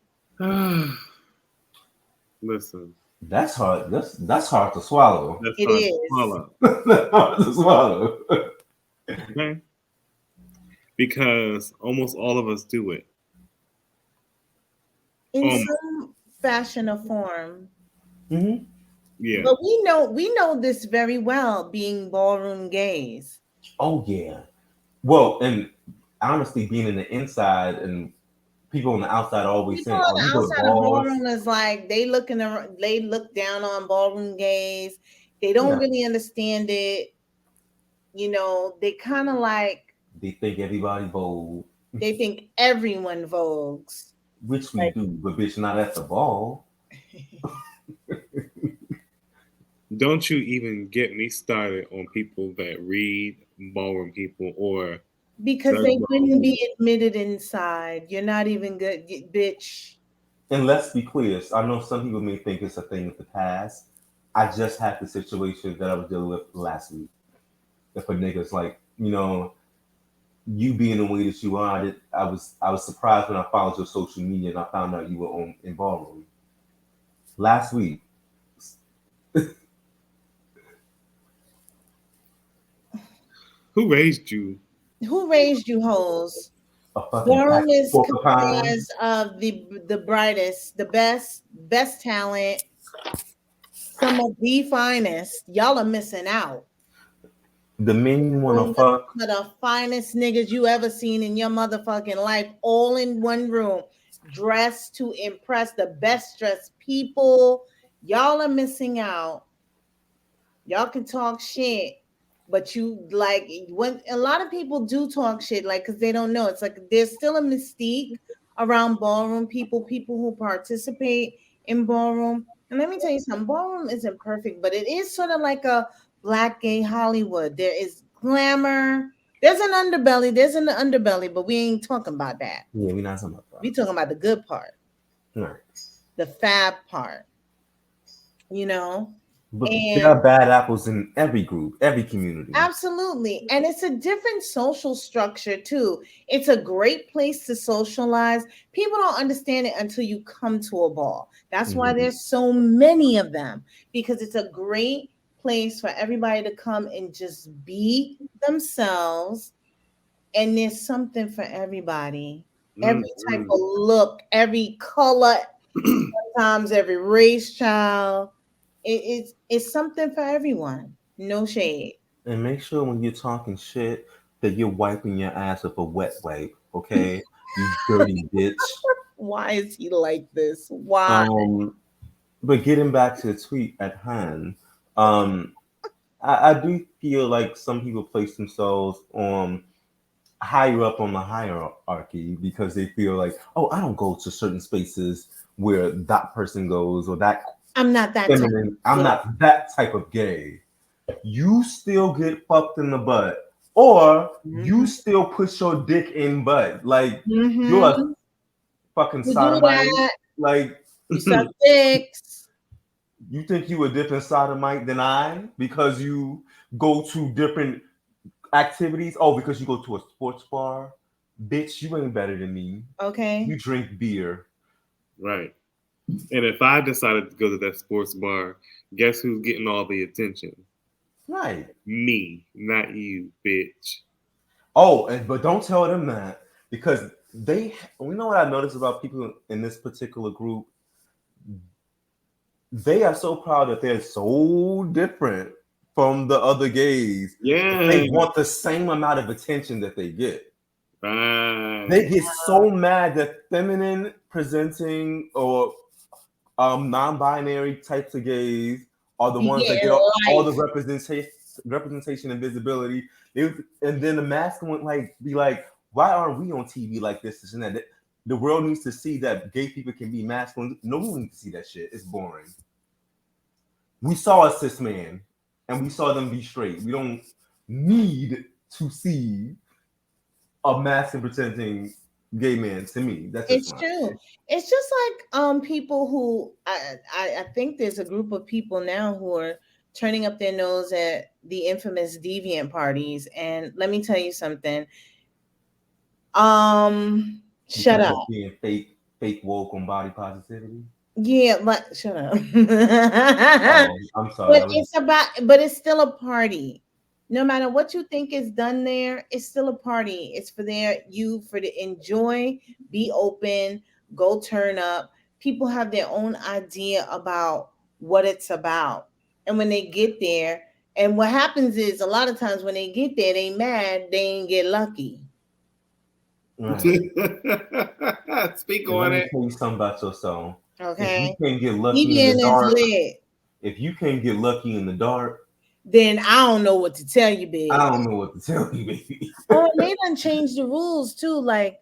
Listen. That's hard. That's hard to swallow. That's It hard is. to swallow. That's hard to swallow. Okay. Because almost all of us do it. In some fashion or form. Mm-hmm. Yeah. But we know this very well, being ballroom gays. Oh yeah. Well, and honestly, being in the inside and people on the outside always People saying, on "Oh, the you go to outside of balls." ballroom is like they look down on ballroom gays. They don't really understand it. You know, they kind of like They think everybody bold, they think everyone vogues. which we do, but bitch, not at the ball. Don't you even get me started on people that read ballroom people or Because they wouldn't be admitted inside. You're not even good, bitch. And let's be clear. I know some people may think it's a thing of the past. I just had the situation that I was dealing with last week. If a nigga's like, you know, you being the way that you are, I was surprised when I followed your social media and I found out you were in ballroom last week. Who raised you? Who raised you, hoes? Ballroom is comprised of the brightest, the best talent, some of the finest. Y'all are missing out. The men you want to fuck. The finest niggas you ever seen in your motherfucking life, all in one room, dressed to impress the best dressed people. Y'all are missing out. Y'all can talk shit, but you like when a lot of people do talk shit, like because they don't know. It's like there's still a mystique around ballroom people who participate in ballroom. And let me tell you something, ballroom isn't perfect, but it is sort of like a Black gay Hollywood. There is glamour. There's an underbelly, but we ain't talking about that. Yeah, we're not talking about that. We talking about the good part. Right. The fab part. You know? But there are bad apples in every group, every community. Absolutely. And it's a different social structure too. It's a great place to socialize. People don't understand it until you come to a ball. That's why there's so many of them, because it's a great place for everybody to come and just be themselves. And there's something for everybody. Every type of look, every color, sometimes every race, child. It's something for everyone. No shade. And make sure when you're talking shit that you're wiping your ass with a wet wipe, okay? You dirty bitch. Why is he like this? Why? But getting back to the tweet at hand, I do feel like some people place themselves on higher up on the hierarchy because they feel like, oh, I don't go to certain spaces where that person goes, or that I'm not that feminine. I'm not that type of gay. You still get fucked in the butt, or you still push your dick in butt. Like you're a fucking sodomite. Like you suck dicks. You think you a different sodomite than I because you go to different activities? Oh, because you go to a sports bar? Bitch, you ain't better than me. Okay. You drink beer. Right. And if I decided to go to that sports bar, guess who's getting all the attention? Right. Me, not you, bitch. Oh, but don't tell them that, because you know what I noticed about people in this particular group? They are so proud that they're so different from the other gays. Yeah. They want the same amount of attention that they get. Right. They get so mad that feminine presenting or non-binary types of gays are the ones that get all the representation and visibility, And then the masculine would be like, why aren't we on TV like this and that? The world needs to see that gay people can be masculine. No one needs to see that shit. It's boring. We saw a cis man and we saw them be straight. We don't need to see a masculine pretending gay man. To me, that's it's true. Opinion. It's just like people who I think there's a group of people now who are turning up their nose at the infamous deviant parties. And let me tell you something. Shut up. Being fake woke on body positivity. Yeah, but shut up. I'm sorry. But it's still a party. No matter what you think is done there, it's still a party. It's for to enjoy, be open, go turn up. People have their own idea about what it's about. And when they get there, and what happens is a lot of times when they get there, they mad, they ain't get lucky. Right. Speak on it. Let me tell you something about yourself. Okay. If you can't get lucky in the dark, lit. If you can't get lucky in the dark, then I don't know what to tell you, baby. I don't know what to tell you, baby. Oh, they done changed the rules too. Like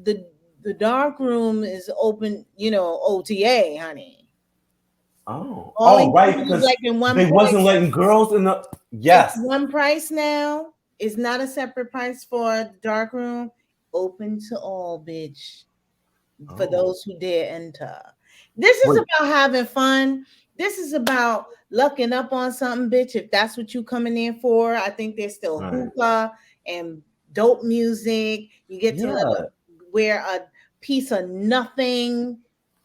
the dark room is open, OTA, honey. Oh, right. Because like they wasn't letting girls in the It's one price now. It's not a separate price for the dark room. Open to all, bitch. For those who dare enter. This is about having fun. This is about lucking up on something, bitch. If that's what you coming in for, I think there's still hookah and dope music. You get to wear a piece of nothing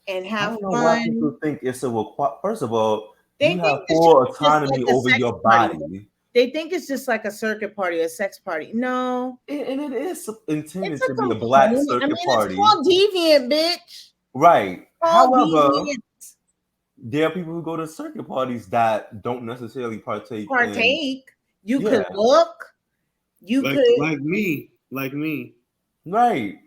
and have fun. Why people think it's first of all, you have full autonomy over your body. They think it's just like a circuit party, a sex party. No. And it is intended to be a black circuit party. It's called deviant, bitch. Right. However, there are people who go to circuit parties that don't necessarily partake. You could look. You could like me. Right.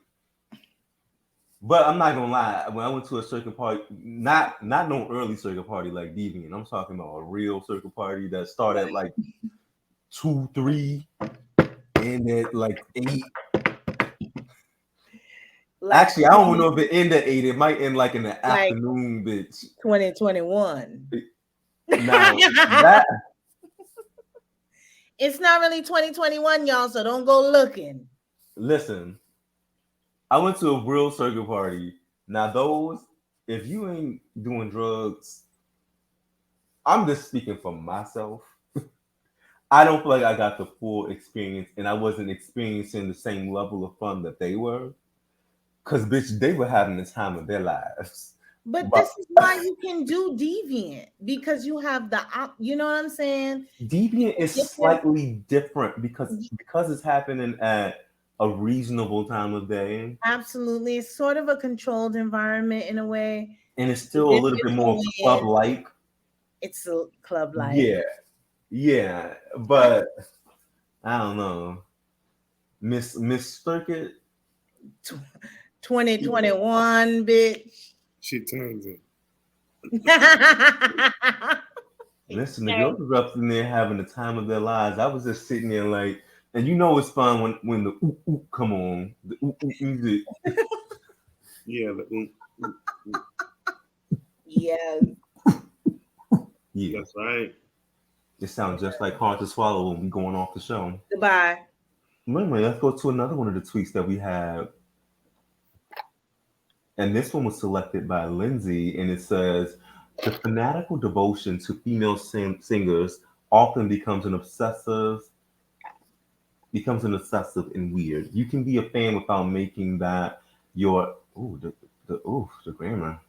But I'm not gonna lie. When I went to a circuit party, not no early circuit party like deviant. I'm talking about a real circuit party that started at like 2, 3, and at like 8. Actually, I don't know if it ended at 8. It might end like in the afternoon, bitch. 2021. Now that it's not really 2021, y'all. So don't go looking. Listen, I went to a real circuit party. Now those, if you ain't doing drugs, I'm just speaking for myself. I don't feel like I got the full experience, and I wasn't experiencing the same level of fun that they were. Because, bitch, they were having the time of their lives. But this is why you can do deviant, because you have you know what I'm saying? Deviant is slightly different because it's happening at a reasonable time of day. Absolutely. It's sort of a controlled environment in a way. And it's still a little bit more club-like. It's a club-like. Yeah. But, I don't know. Miss Circuit? 2021, bitch. She turns it. Listen, the girls was up in there having the time of their lives. I was just sitting there like, and it's fun when the ooh ooh come on, the ooh ooh music. Yeah, the ooh ooh. Yeah. Yeah, that's right. It sounds just like Hard to Swallow when we going off the show. Goodbye. Anyway, let's go to another one of the tweets that we have. And this one was selected by Lindsay, and it says, the fanatical devotion to female singers often becomes an obsessive and weird. You can be a fan without making that your the grammar.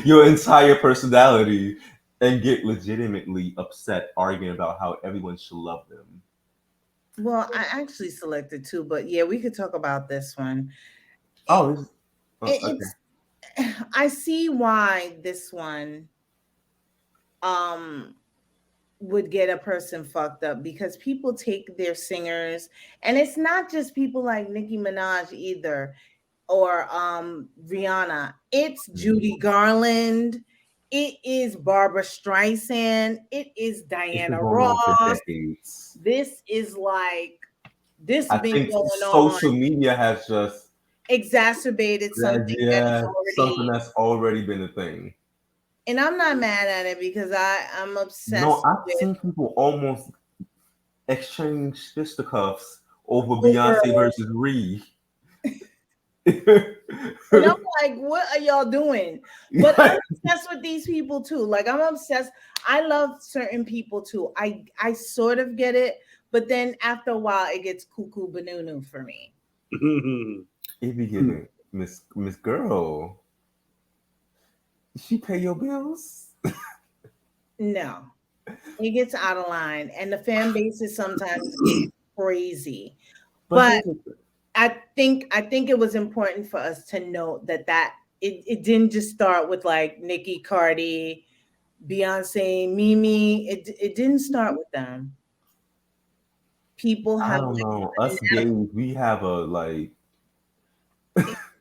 Your entire personality and get legitimately upset arguing about how everyone should love them. Well, I actually selected 2, but yeah, we could talk about this one. Okay. I see why this one would get a person fucked up, because people take their singers, and it's not just people like Nicki Minaj either, or Rihanna. It's Judy Garland. It is Barbara Streisand. It is It's Diana been going on for Ross. decades. This is like, this I been think going social on, media has just exacerbated something that is something already, that's already been a thing. and I'm not mad at it because I'm No, obsessed I've with seen people almost exchange fisticuffs over over. Beyonce versus Ree. And I'm like, what are y'all doing? But I'm obsessed with these people too. Like, I'm obsessed. I love certain people too. I sort of get it, but then after a while, it gets cuckoo banunu for me. It be giving Miss Girl. She pay your bills? No, it gets out of line, and the fan bases sometimes get crazy. But here's the thing. I think it was important for us to note that it didn't just start with like Nicki, Cardi, Beyonce, Mimi. It didn't start with them. People I have don't like, know. Us gays, we have a like.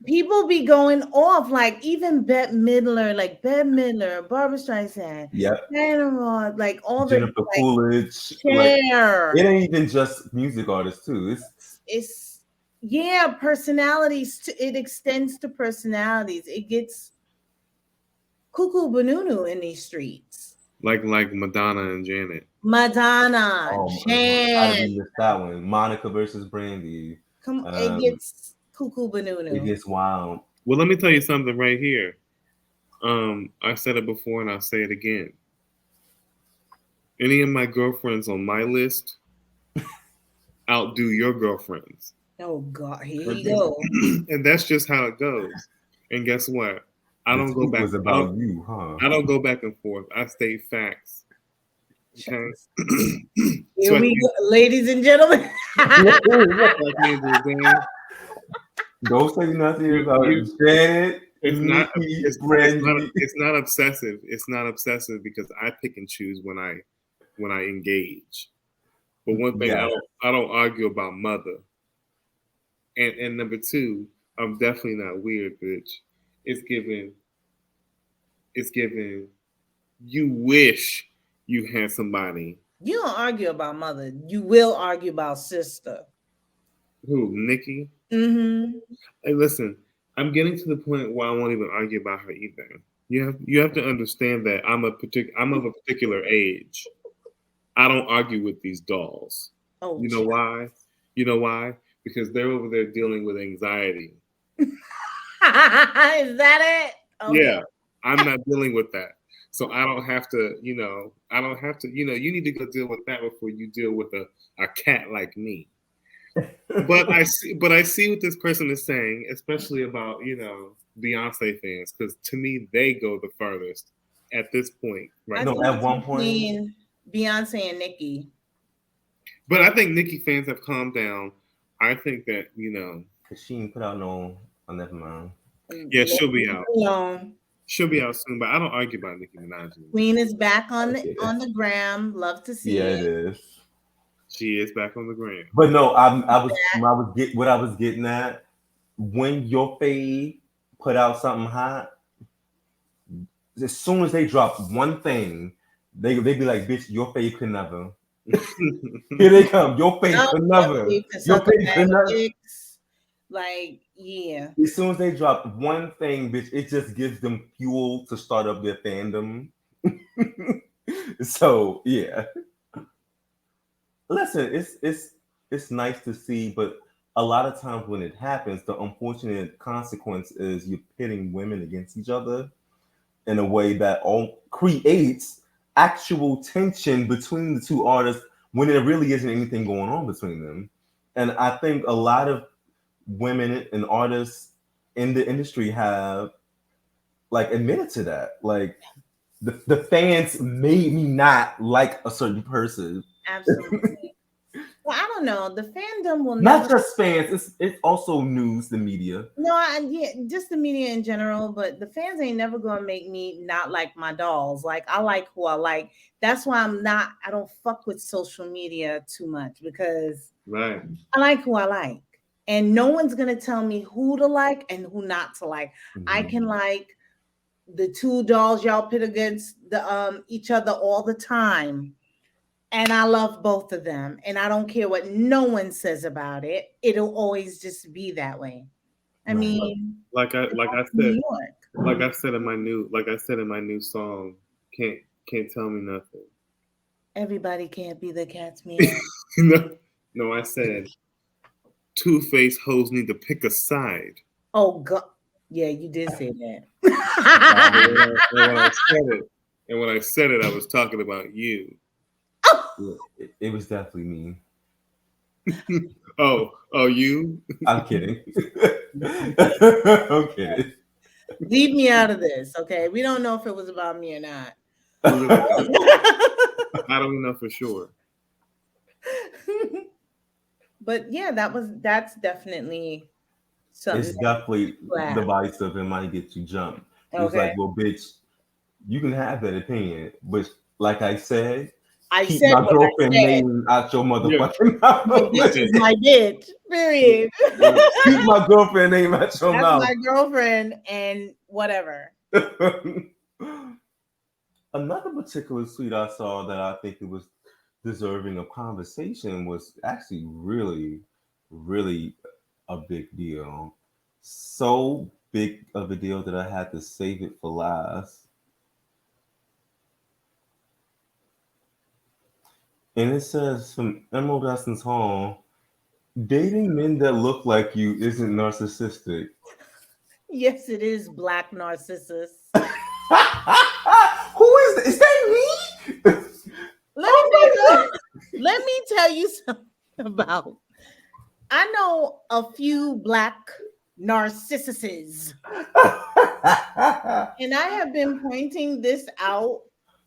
people be going off, like even Bette Midler, Barbara Streisand, Yep. Diana Ross, like all the Jennifer like Coolidge. Cher. Like, it ain't even just music artists too. It's yeah, personalities. It extends to personalities. It gets cuckoo banunu in these streets. like Madonna and Janet. Madonna, Oh, how Jan, did we miss that one? Monica versus Brandy. it gets cuckoo It banunu. gets wild. Well, let me tell you something right here. I said it before and I'll say it again. Any of my girlfriends on my list outdo your girlfriends. Oh God, here you go. And that's just how it goes. And guess what? I don't go back. Was about you, huh? I don't go back and forth. I state facts. Okay. Here we go, ladies and gentlemen. Don't say nothing about Janet. It's not obsessive. It's not obsessive because I pick and choose when I engage. But one thing, I don't argue about mother. And number two, I'm definitely not weird, bitch. It's given. You wish you had somebody. You don't argue about mother. You will argue about sister. Who, Nikki? Mm-hmm. Hey, listen. I'm getting to the point where I won't even argue about her either. You have to understand that I'm of a particular age. I don't argue with these dolls. Oh, you know why? You know why? Because they're over there dealing with anxiety. Is that it? Okay. Yeah, I'm not dealing with that. So I don't have to, you need to go deal with that before you deal with a cat like me. But I see what this person is saying, especially about, Beyonce fans, because to me, they go the furthest at this point. Right? No, at one point. Beyonce and Nicki. But I think Nicki fans have calmed down. I think that, Because she didn't put out no, never mind. Yeah, she'll be out. She'll be out soon, but I don't argue about Nicki Minaj. Queen is back on the gram. Love to see it. Yeah, it is. She is back on the gram. But no, what I was getting at, when your fave put out something hot, as soon as they drop one thing, they be like, bitch, your fave could never. Here they come. Your fave could never. Your fave could never. Like, yeah. As soon as they drop one thing, bitch, it just gives them fuel to start up their fandom. So yeah. Listen, it's nice to see, but a lot of times when it happens, the unfortunate consequence is you're pitting women against each other in a way that creates actual tension between the two artists when there really isn't anything going on between them. And I think a lot of women and artists in the industry have like admitted to that. Like the fans made me not like a certain person. Absolutely. Well, I don't know. The fandom will not just fans. It's also news, the media. No, just the media in general. But the fans ain't never gonna make me not like my dolls. Like I like who I like. That's why I don't fuck with social media too much because I like who I like, and no one's gonna tell me who to like and who not to like. Mm-hmm. I can like the two dolls y'all pit against the each other all the time. And I love both of them. And I don't care what no one says about it. It'll always just be that way. I mean, like I said in my new song, can't tell me nothing. Everybody can't be the cat's meow. No, I said two-faced hoes need to pick a side. Oh God. Yeah, you did say that. and when I said it, I was talking about you. Yeah, it was definitely me. Oh, you? I'm kidding. I'm kidding. Leave me out of this, okay? We don't know if it was about me or not. I don't know for sure. But yeah, that's definitely something. It's definitely divisive and might get you jumped. It's Okay. like, well, bitch, you can have that opinion, but like I said, keep said my girlfriend name out your motherfucking mouth. This is my bitch. Period. Keep my girlfriend name out your mouth. That's my girlfriend and whatever. Another particular tweet I saw that I think it was deserving of conversation was actually really, really a big deal. So big of a deal that I had to save it for last. And it says from Emerald Essence Hall, dating men that look like you isn't narcissistic. Yes, it is, Black Narcissus. Who is that? Is that me? Let me tell you something about. I know a few Black narcissuses. And I have been pointing this out.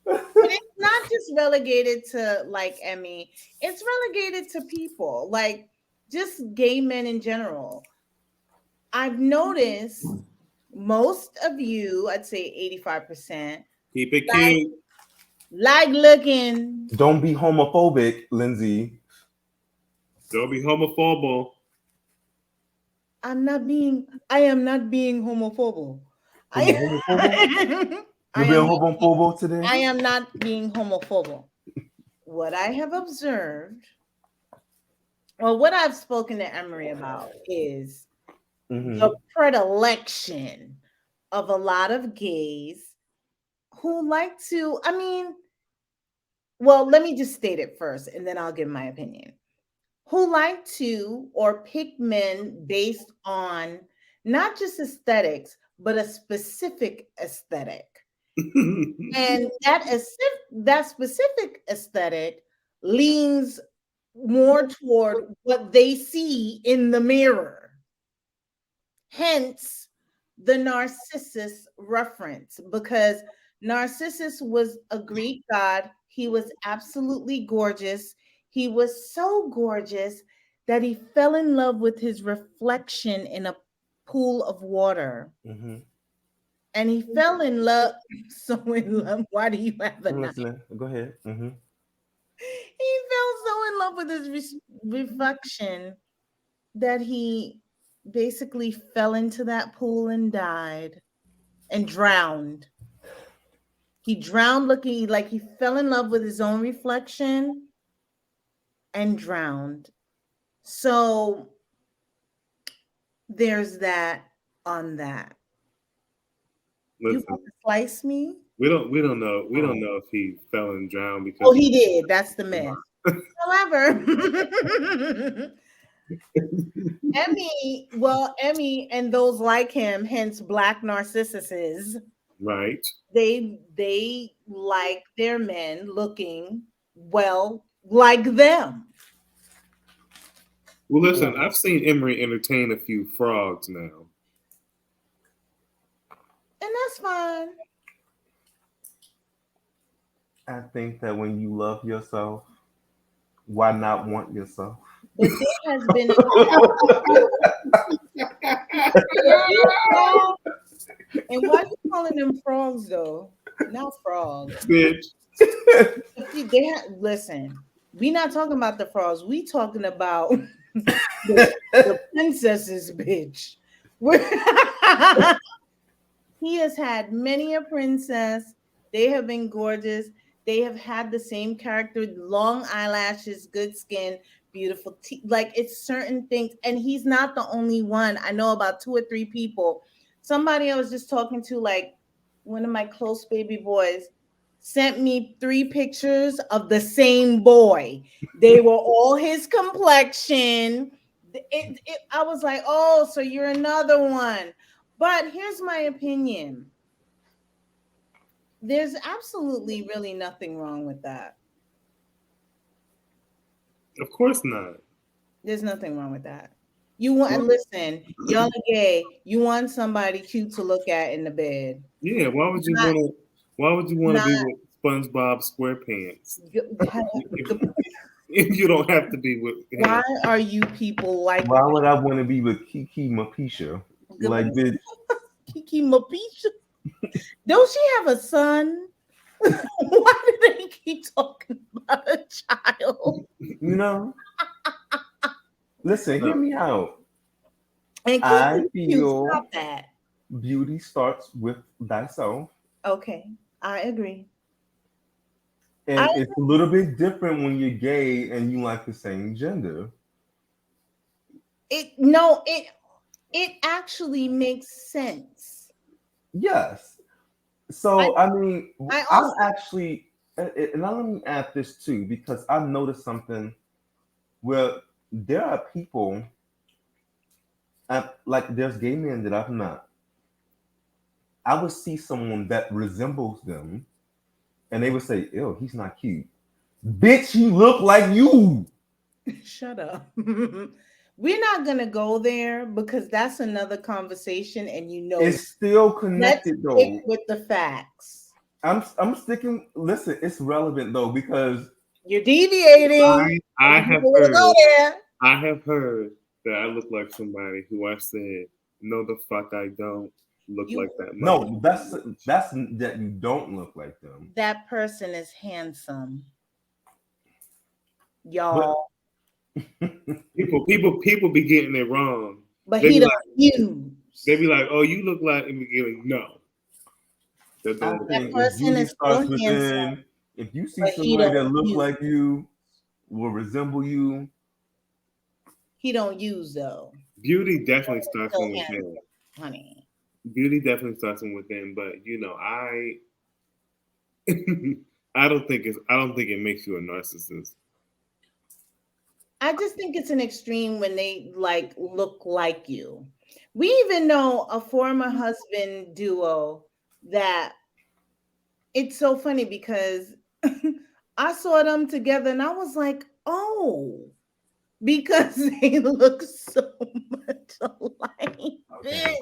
But it's not just relegated to like Emmy. It's relegated to people, like just gay men in general. I've noticed most of you, I'd say 85%. Keep it cute. Like looking. Don't be homophobic, Lindsay. Don't be homophobic. I am not being homophobic. You're being homophobic today? I am not being homophobic. What I have observed, or what I've spoken to Emery about, is the predilection of a lot of gays who like to, let me just state it first and then I'll give my opinion. Who like to or pick men based on not just aesthetics, but a specific aesthetic. And that specific aesthetic leans more toward what they see in the mirror. Hence the Narcissus reference, because Narcissus was a Greek god. He was absolutely gorgeous. He was so gorgeous that he fell in love with his reflection in a pool of water. Mm-hmm. And he fell in love, Why do you have a knife? Go ahead. Mm-hmm. He fell so in love with his reflection that he basically fell into that pool and died and drowned. He drowned looking like he fell in love with his own reflection and drowned. So there's that on that. Listen, you want to slice me? We don't know. We don't know if he fell and drowned because he did. That's the myth. However, Emmy and those like him, hence Black narcissuses, right? They like their men looking well like them. Well, listen, I've seen Emery entertain a few frogs now. And that's fine. I think that when you love yourself, why not want yourself? But there has been and why are you calling them frogs though? Not frogs. Bitch. Listen, we not talking about the frogs. We talking about the princesses, bitch. He has had many a princess. They have been gorgeous. They have had the same character, long eyelashes, good skin, beautiful teeth. Like it's certain things. And he's not the only one. I know about 2 or 3 people. Somebody I was just talking to, like one of my close baby boys, sent me 3 pictures of the same boy. They were all his complexion. I was like, oh, so you're another one. But here's my opinion. There's absolutely really nothing wrong with that. Of course not. There's nothing wrong with that. You want, listen, y'all are gay. You want somebody cute to look at in the bed. Yeah, why would you want to be with SpongeBob SquarePants? If you don't have to be with him. Why are you people like Why would I want to be with Kiki Mapisha? Like this. Kiki Mapisha? Don't she have a son? Why do they keep talking about a child? You know? Listen, hear me out. And I feel stop that. Beauty starts with thyself. Okay, I agree. And it's a little bit different when you're gay and you like the same gender. It actually makes sense. Yes. So I actually, and now let me add this too, because I've noticed something where there are people, like there's gay men that I've met. I would see someone that resembles them, and they would say, "Ew, he's not cute." Bitch, you look like you. Shut up. We're not gonna go there because that's another conversation, and it's still connected though. Stick with the facts. I'm sticking. Listen, it's relevant though because you're deviating. I have heard that I look like somebody who I said, "No, the fuck, I don't look like that." No, that's that you don't look like them. That person is handsome, y'all. People be getting it wrong. But he don't use. They be like, "Oh, you look like," and we get like, "No." That person is still handsome. If you see somebody that looks like you, will resemble you, he don't use though. Beauty definitely starts from within, honey. Beauty definitely starts from within, but I don't think it makes you a narcissist. I just think it's an extreme when they look like you. We even know a former husband duo that it's so funny because I saw them together and I was like, oh, because they look so much alike. Okay.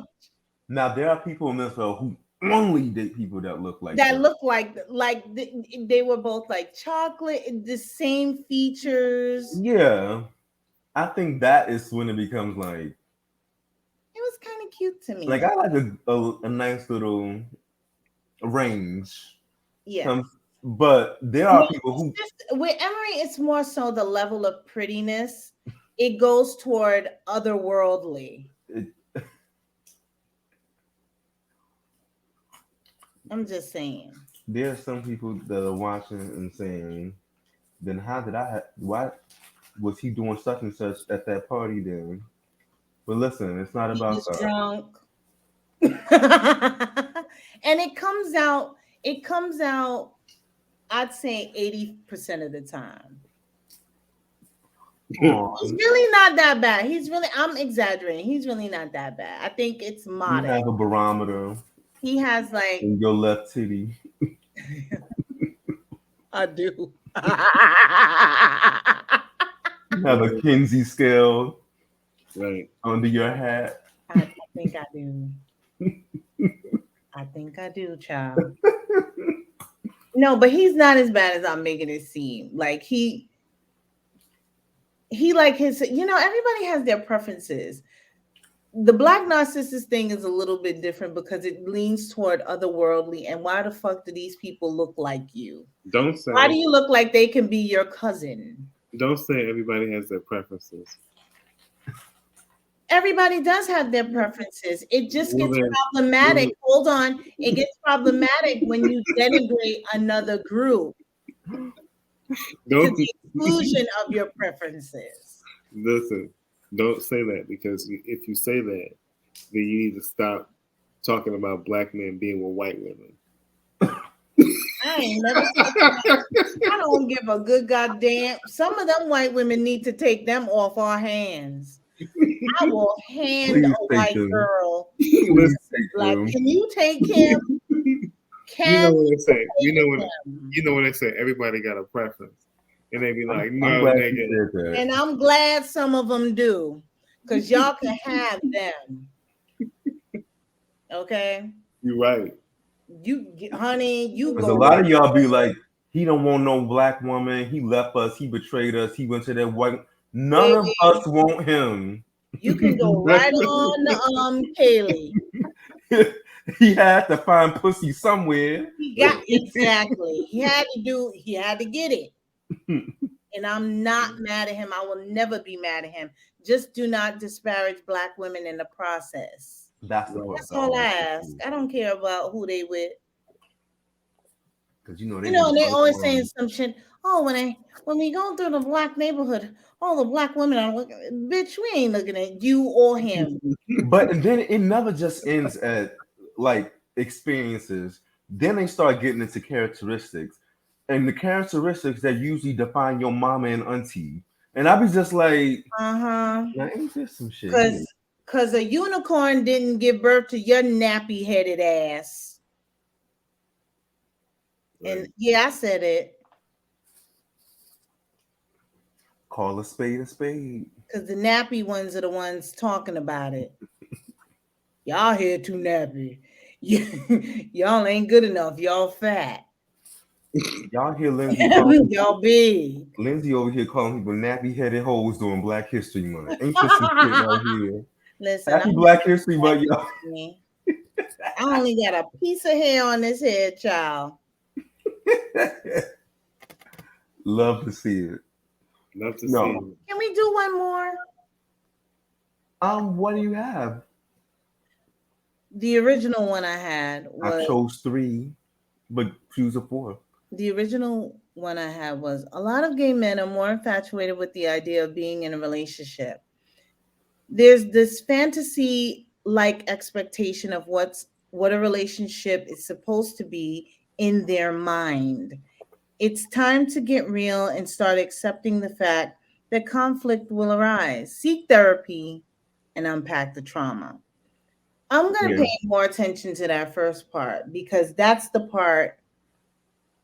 Now there are people in this world who only date people that look like that. Look like they were both like chocolate, the same features. Yeah, I think that is when it becomes like it was kind of cute to me. Like I like a nice little range. Yeah. But there are people who with Emery, it's more so the level of prettiness. It goes toward otherworldly. I'm just saying. There are some people that are watching and saying, then why was he doing such and such at that party then? But listen, it's not about that. Drunk. And it comes out, I'd say 80% of the time. He's really not that bad. I'm exaggerating. He's really not that bad. I think it's modest. You have a barometer. He has like in your left titty. I do. You have a Kinsey scale right under your hat. I think I do. I think I do, child. No, but he's not as bad as I'm making it seem. Like he like his, everybody has their preferences. The black narcissist thing is a little bit different because it leans toward otherworldly. And why the fuck do these people look like you? Don't say. Why do you look like they can be your cousin? Don't say everybody has their preferences. everybody does have their preferences. It just gets Well, then, problematic. Hold on. It gets problematic when you denigrate another group to don't the exclusion of your preferences. listen. Don't say that, because if you say that, then you need to stop talking about black men being with white women. I ain't never said that. I don't give a good goddamn. Some of them white women need to take them off our hands. I will hand Please a take white them. girl. Please take Like, them. can you take him? You Can know what they say. You know what him? you know what they say. Everybody got a preference, and they be like, I'm "No, glad nigga." you said that. And I'm glad some of them do, because y'all can have them. Okay, You're right. honey, you Because go. a lot of y'all be like, he don't want no black woman. He left us. He betrayed us. He went to that white. None of us want him. You can go right on, Kiely. He had to find pussy somewhere. He got exactly. He had to get it. And I'm not mad at him. I will never be mad at him. Just do not disparage black women in the process. That's the part. That's all I ask. I don't care about who they with. Because you know And they always saying some shit. Oh, when we go through the black neighborhood, all the black women are looking. Bitch, we ain't looking at you or him. But then it never just ends at like experiences. Then they start getting into characteristics, and the characteristics that usually define your mama and auntie. And I be just like, Now, ain't there some shit? Because a unicorn didn't give birth to your nappy headed ass. Right. And yeah, I said it. Call a spade a spade. Because the nappy ones are the ones talking about it. Y'all here too nappy. Y'all ain't good enough. Y'all fat. Y'all hear Lindsey? Y'all big. Lindsey over here calling people nappy headed hoes during Black History Month. Ain't this some shit right here? Listen, happy Black History Month, y'all. I only got a piece of hair on this head, child. Love to see it. Love to see it. Can we do one more? What do you have? The original one I had was I chose 3, but choose a 4. The original one I had was a lot of gay men are more infatuated with the idea of being in a relationship. There's this fantasy-like expectation of what a relationship is supposed to be in their mind. It's time to get real and start accepting the fact that conflict will arise. Seek therapy and unpack the trauma. I'm going to pay more attention to that first part, because that's the part.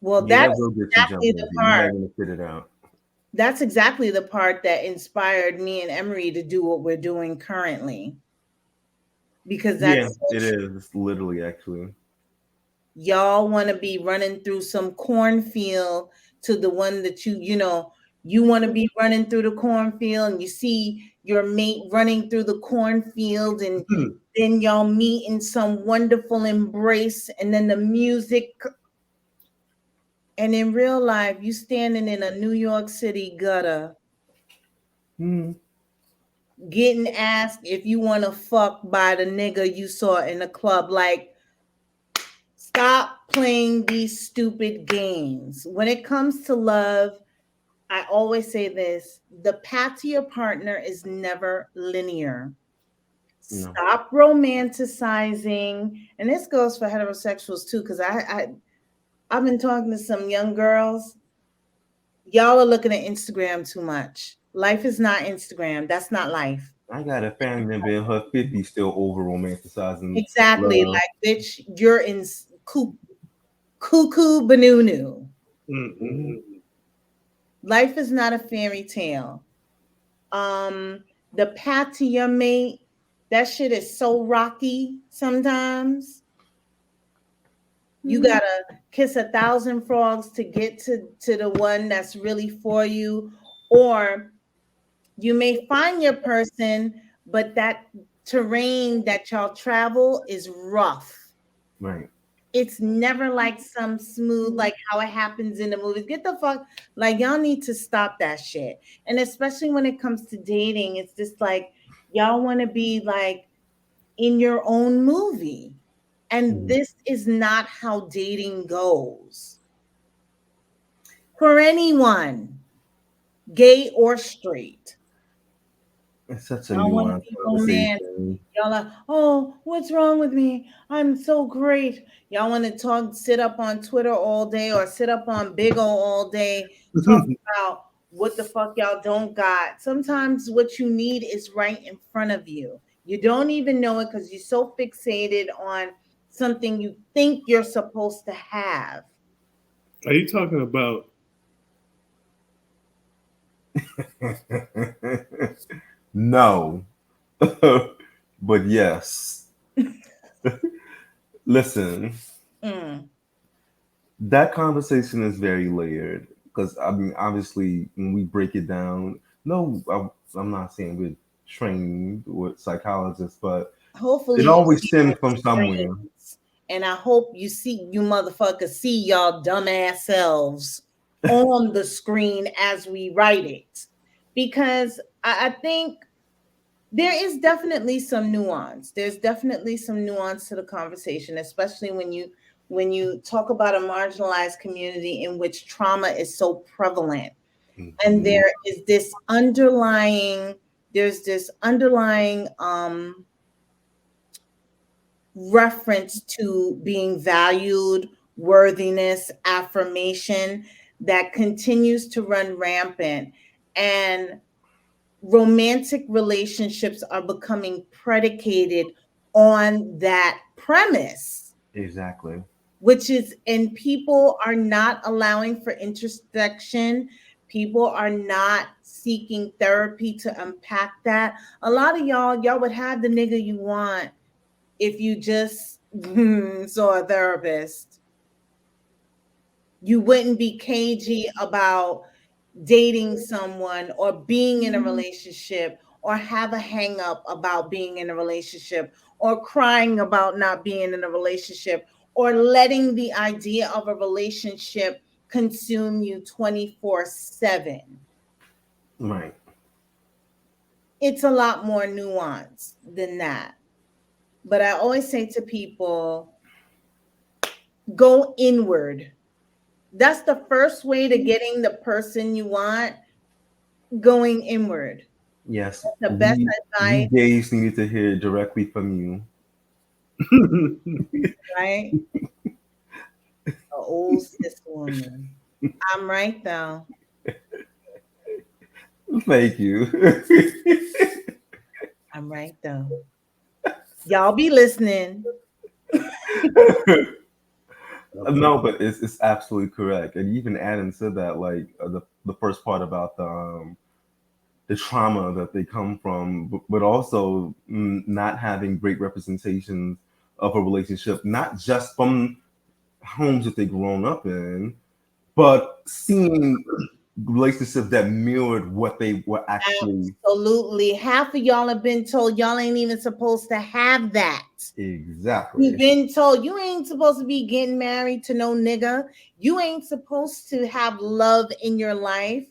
Well, that's exactly the part. That's exactly the part that inspired me and Emery to do what we're doing currently. Because that's it is. It's literally actually. Y'all want to be running through some cornfield to the one that you want to be running through the cornfield, and you see your mate running through the cornfield, and then y'all meet in some wonderful embrace, and then the music. And in real life, you standing in a New York City gutter, getting asked if you want to fuck by the nigga you saw in the club. Like, stop playing these stupid games. When it comes to love, I always say this: the path to your partner is never linear. No. Stop romanticizing. And this goes for heterosexuals too, because I've been talking to some young girls. Y'all are looking at Instagram too much. Life is not Instagram. That's not life. I got a family member in her 50s still over romanticizing. Exactly. Love. Like, bitch, you're in cuckoo banunu. Mm-hmm. Life is not a fairy tale. The path to your mate, that shit is so rocky sometimes. You gotta kiss 1,000 frogs to get to the one that's really for you. Or you may find your person, but that terrain that y'all travel is rough. Right. It's never like some smooth, like how it happens in the movies. Get the fuck, like, y'all need to stop that shit. And especially when it comes to dating, it's just like, Y'all want to be like in your own movie. And Mhm. this is not how dating goes for anyone, gay or straight. It's such a Y'all want to nuanced be romantic. conversation. Y'all like, oh, what's wrong with me? I'm so great. Y'all want to talk, sit up on Twitter all day or sit up on Big O all day, talk about what the fuck y'all don't got. Sometimes what you need is right in front of you. You don't even know it because you're so fixated on something you think you're supposed to have. Are you talking about? No, but yes. Listen, Mm. that conversation is very layered because I mean, obviously, when we break it down, no, I'm not saying we're trained with psychologists, but it Hopefully you always see stems your from somewhere. screens. And I hope you motherfuckers see y'all dumbass selves on the screen as we write it. Because I think there is definitely some nuance. There's definitely some nuance to the conversation, especially when you talk about a marginalized community in which trauma is so prevalent. And Mhm. there's this underlying reference to being valued, worthiness, affirmation that continues to run rampant. And romantic relationships are becoming predicated on that premise, Exactly. which is, and people are not allowing for introspection. People are not seeking therapy to unpack that. A lot of y'all would have the nigga you want if you just saw a therapist. You wouldn't be cagey about dating someone or being in a relationship or have a hang up about being in a relationship or crying about not being in a relationship or letting the idea of a relationship consume you 24/7. Right. It's a lot more nuanced than that. But I always say to people, go inward. That's the first way to getting the person you want, going inward. Yes, The best we advice, gays need to hear it directly from you. right? A old cis woman. I'm right though. Thank you. I'm right though. Y'all be listening. No, but it's absolutely correct. And even Adam said that, like the first part about the trauma that they come from, but also not having great representations of a relationship, not just from homes that they grown up in, but seeing relationships that mirrored what they were actually Absolutely. Half of y'all have been told y'all ain't even supposed to have that. You've exactly been told you ain't supposed to be getting married to no nigga. You ain't supposed to have love in your life.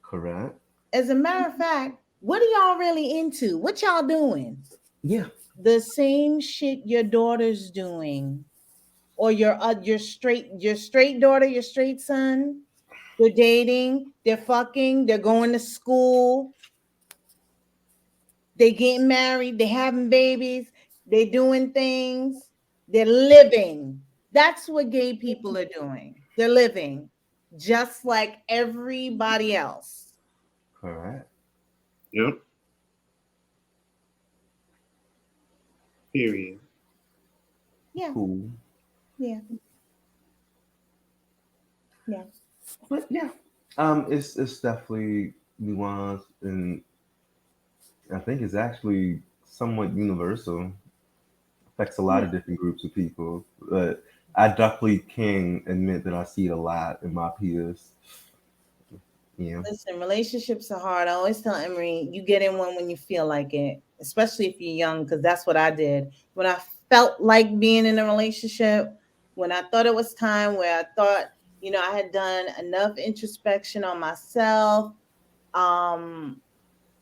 correct. As a matter of fact, what are y'all really into? What y'all doing? Yeah, The same shit your daughter's doing, or your straight daughter, your straight son. They're dating, they're fucking, they're going to school, they getting married, they having babies, they doing things, they're living. That's what gay people are doing. They're living just like everybody else. correct. Yep. Period. Yeah, Cool. yeah, yeah. But yeah, it's definitely nuanced, and I think it's actually somewhat universal. Affects a lot Yeah. of different groups of people. But I definitely can admit that I see it a lot in my peers. Yeah, Listen, relationships are hard. I always tell Emery, you get in one when you feel like it, especially if you're young, because that's what I did. When I felt like being in a relationship, when I thought it was time, where I thought, I had done enough introspection on myself, um,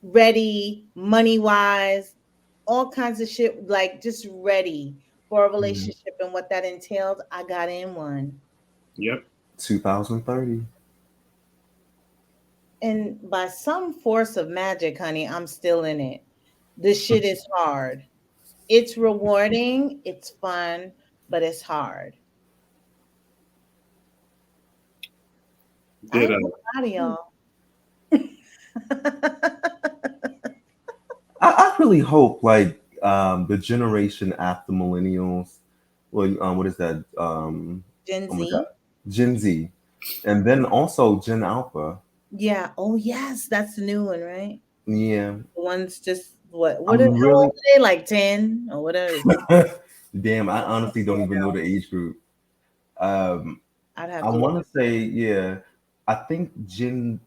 ready, money wise, all kinds of shit, like just ready for a relationship and what that entailed. I got in one. Yep. 2030. And by some force of magic, honey, I'm still in it. This shit is hard. It's rewarding, it's fun, but it's hard. I ain't gonna lie to y'all. I really hope like the generation after millennials, well, what is that? Gen Oh my Z. God, Gen Z, and then also Gen Alpha. Yeah. Oh yes, that's the new one, right? Yeah, The one's just what I'm how really. old are they? Like 10 or whatever. Damn, I honestly don't even know the age group. Um, I'd have I to want look. to say, yeah, I think Gen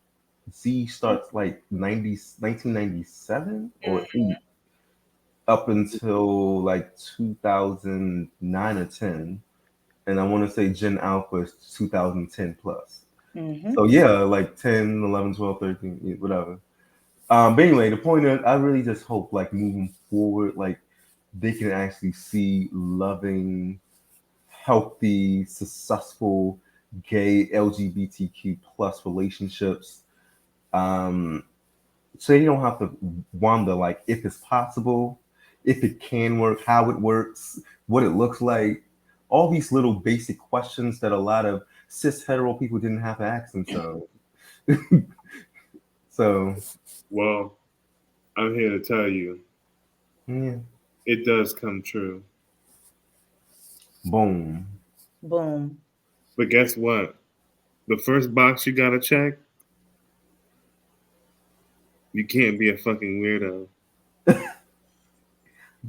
Z starts like 1997 or 8 up until like 2009 or 10. And I want to say Gen Alpha is 2010 plus. Mm-hmm. So yeah, like 10, 11, 12, 13, whatever. But anyway, the point is, I really just hope like moving forward, like they can actually see loving, healthy, successful, gay LGBTQ plus relationships. So you don't have to wonder like if it's possible, if it can work, how it works, what it looks like. All these little basic questions that a lot of cis hetero people didn't have to ask themselves. So Well, I'm here to tell you, yeah, it does come true. boom. Boom. But guess what? The first box you gotta check, you can't be a fucking weirdo.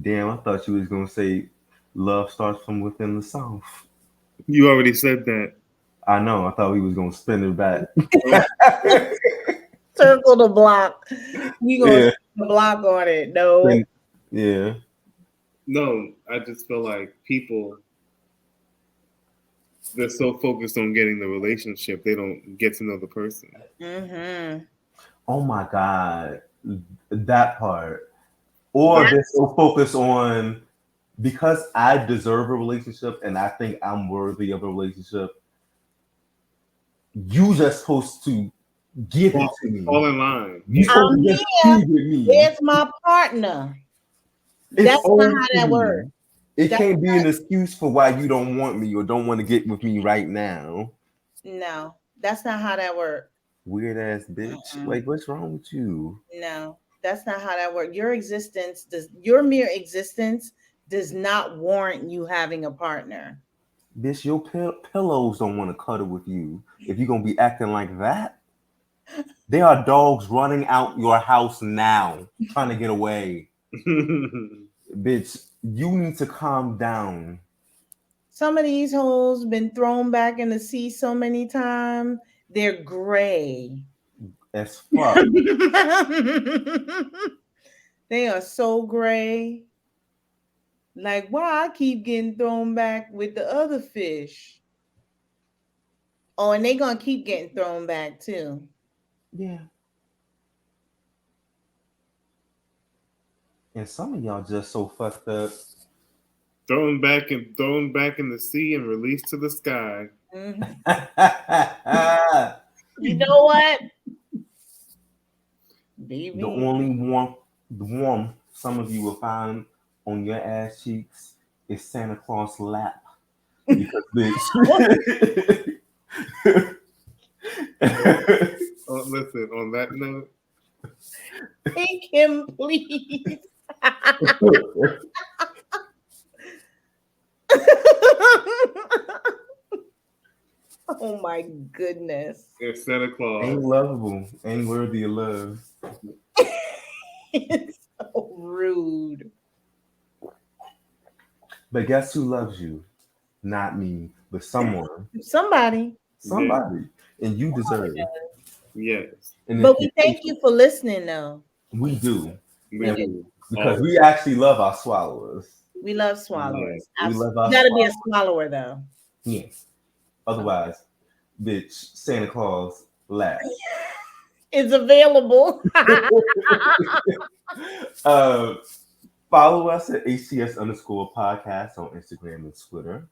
Damn, I thought you was gonna say love starts from within the South. You already said that. I know. I thought we was gonna spin it back. Circle the block. You gonna Yeah. the block on it? No. Yeah. No, I just feel like people, they're so focused on getting the relationship, they don't get to know the person. Mm-hmm. Oh my God, that part. Or they're so focused on because I deserve a relationship and I think I'm worthy of a relationship. You just supposed to give it to me. Fall in line. You supposed to just be with me. There's my partner. That's not how that works. It can't be an excuse for why you don't want me or don't want to get with me right now. No, that's not how that works. Weird ass bitch. Like, what's wrong with you? No, that's not how that works. Your mere existence does not warrant you having a partner. Bitch, your pillows don't want to cuddle with you. If you're going to be acting like that, there are dogs running out your house now trying to get away. Bitch, you need to calm down. Some of these hoes been thrown back in the sea so many times, they're gray. As fuck. They are so gray. Like, why I keep getting thrown back with the other fish? Oh, and they gonna keep getting thrown back too. Yeah. And some of y'all just so fucked up. Thrown back in the sea and released to the sky. Mm-hmm. You know what? Baby. The only warmth some of you will find on your ass cheeks is Santa Claus lap. Because bitch. Listen, on that note. Take him, please. Oh my goodness. It's Santa Claus. Ain't lovable. Ain't worthy of love. It's so rude. But guess who loves you? Not me, but someone. Somebody. Somebody. Yeah. And you deserve it. Yes. And but we thank you for listening, though. We do. We do. Because we actually love our swallowers. We love swallowers. Yeah. We love our you gotta be a swallower, though. Yes. Otherwise, bitch, Santa Claus laugh. is available. Follow us at HTS_podcast on Instagram and Twitter.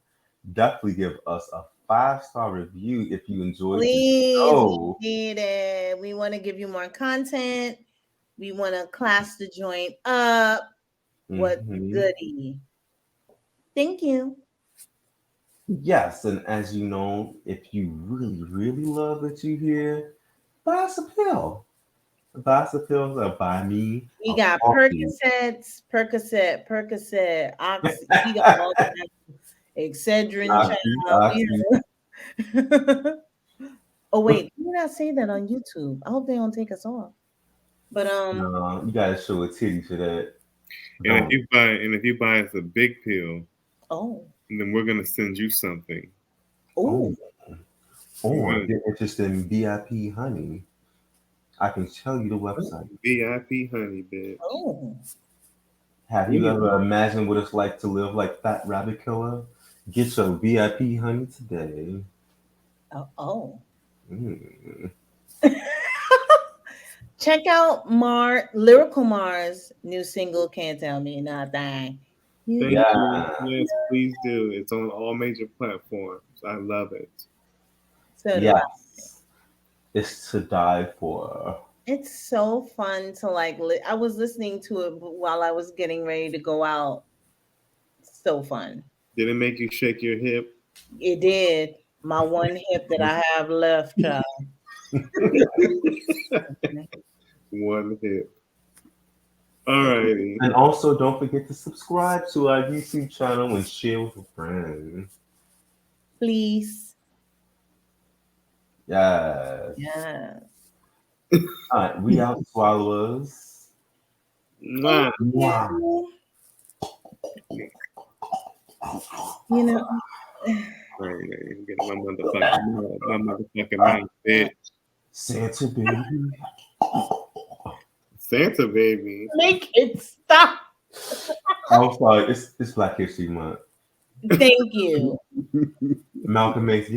Definitely give us a 5-star review if you enjoyed the show. We need it. We want to give you more content. We want to class the joint up. What goodie? Thank you. Yes, and as you know, if you really, really love what you hear, buy us a pill. Buy us a pill or buy me. We got Percocets, Oxy. We got all that. Excedrin. Oh wait, did I say that on YouTube? I hope they don't take us off. But no, you gotta show a titty for that. And if you buy us a big pill, then we're gonna send you something. Or if you're interested in VIP honey, I can tell you the website. VIP honey, bitch. Have you ever imagined what it's like to live like Fat Rabbit Killer? Get your VIP honey today. Check out Lyrical Mar's new single, Can't Tell Me Nothing. Yes, please do. It's on all major platforms. I love it. So do I. It's to die for. It's so fun to I was listening to it while I was getting ready to go out. So fun. Did it make you shake your hip? It did. My one hip that I have left, child. One hip. All righty. And also, don't forget to subscribe to our YouTube channel and share with a friend. Please. Yes. Yeah. All right, we out, swallowers. Mwah. Mwah. You know. Get my motherfucking mouth, bitch. Santa baby. Santa baby. Make it stop. I'm sorry, it's Black History Month. Thank you. Malcolm X.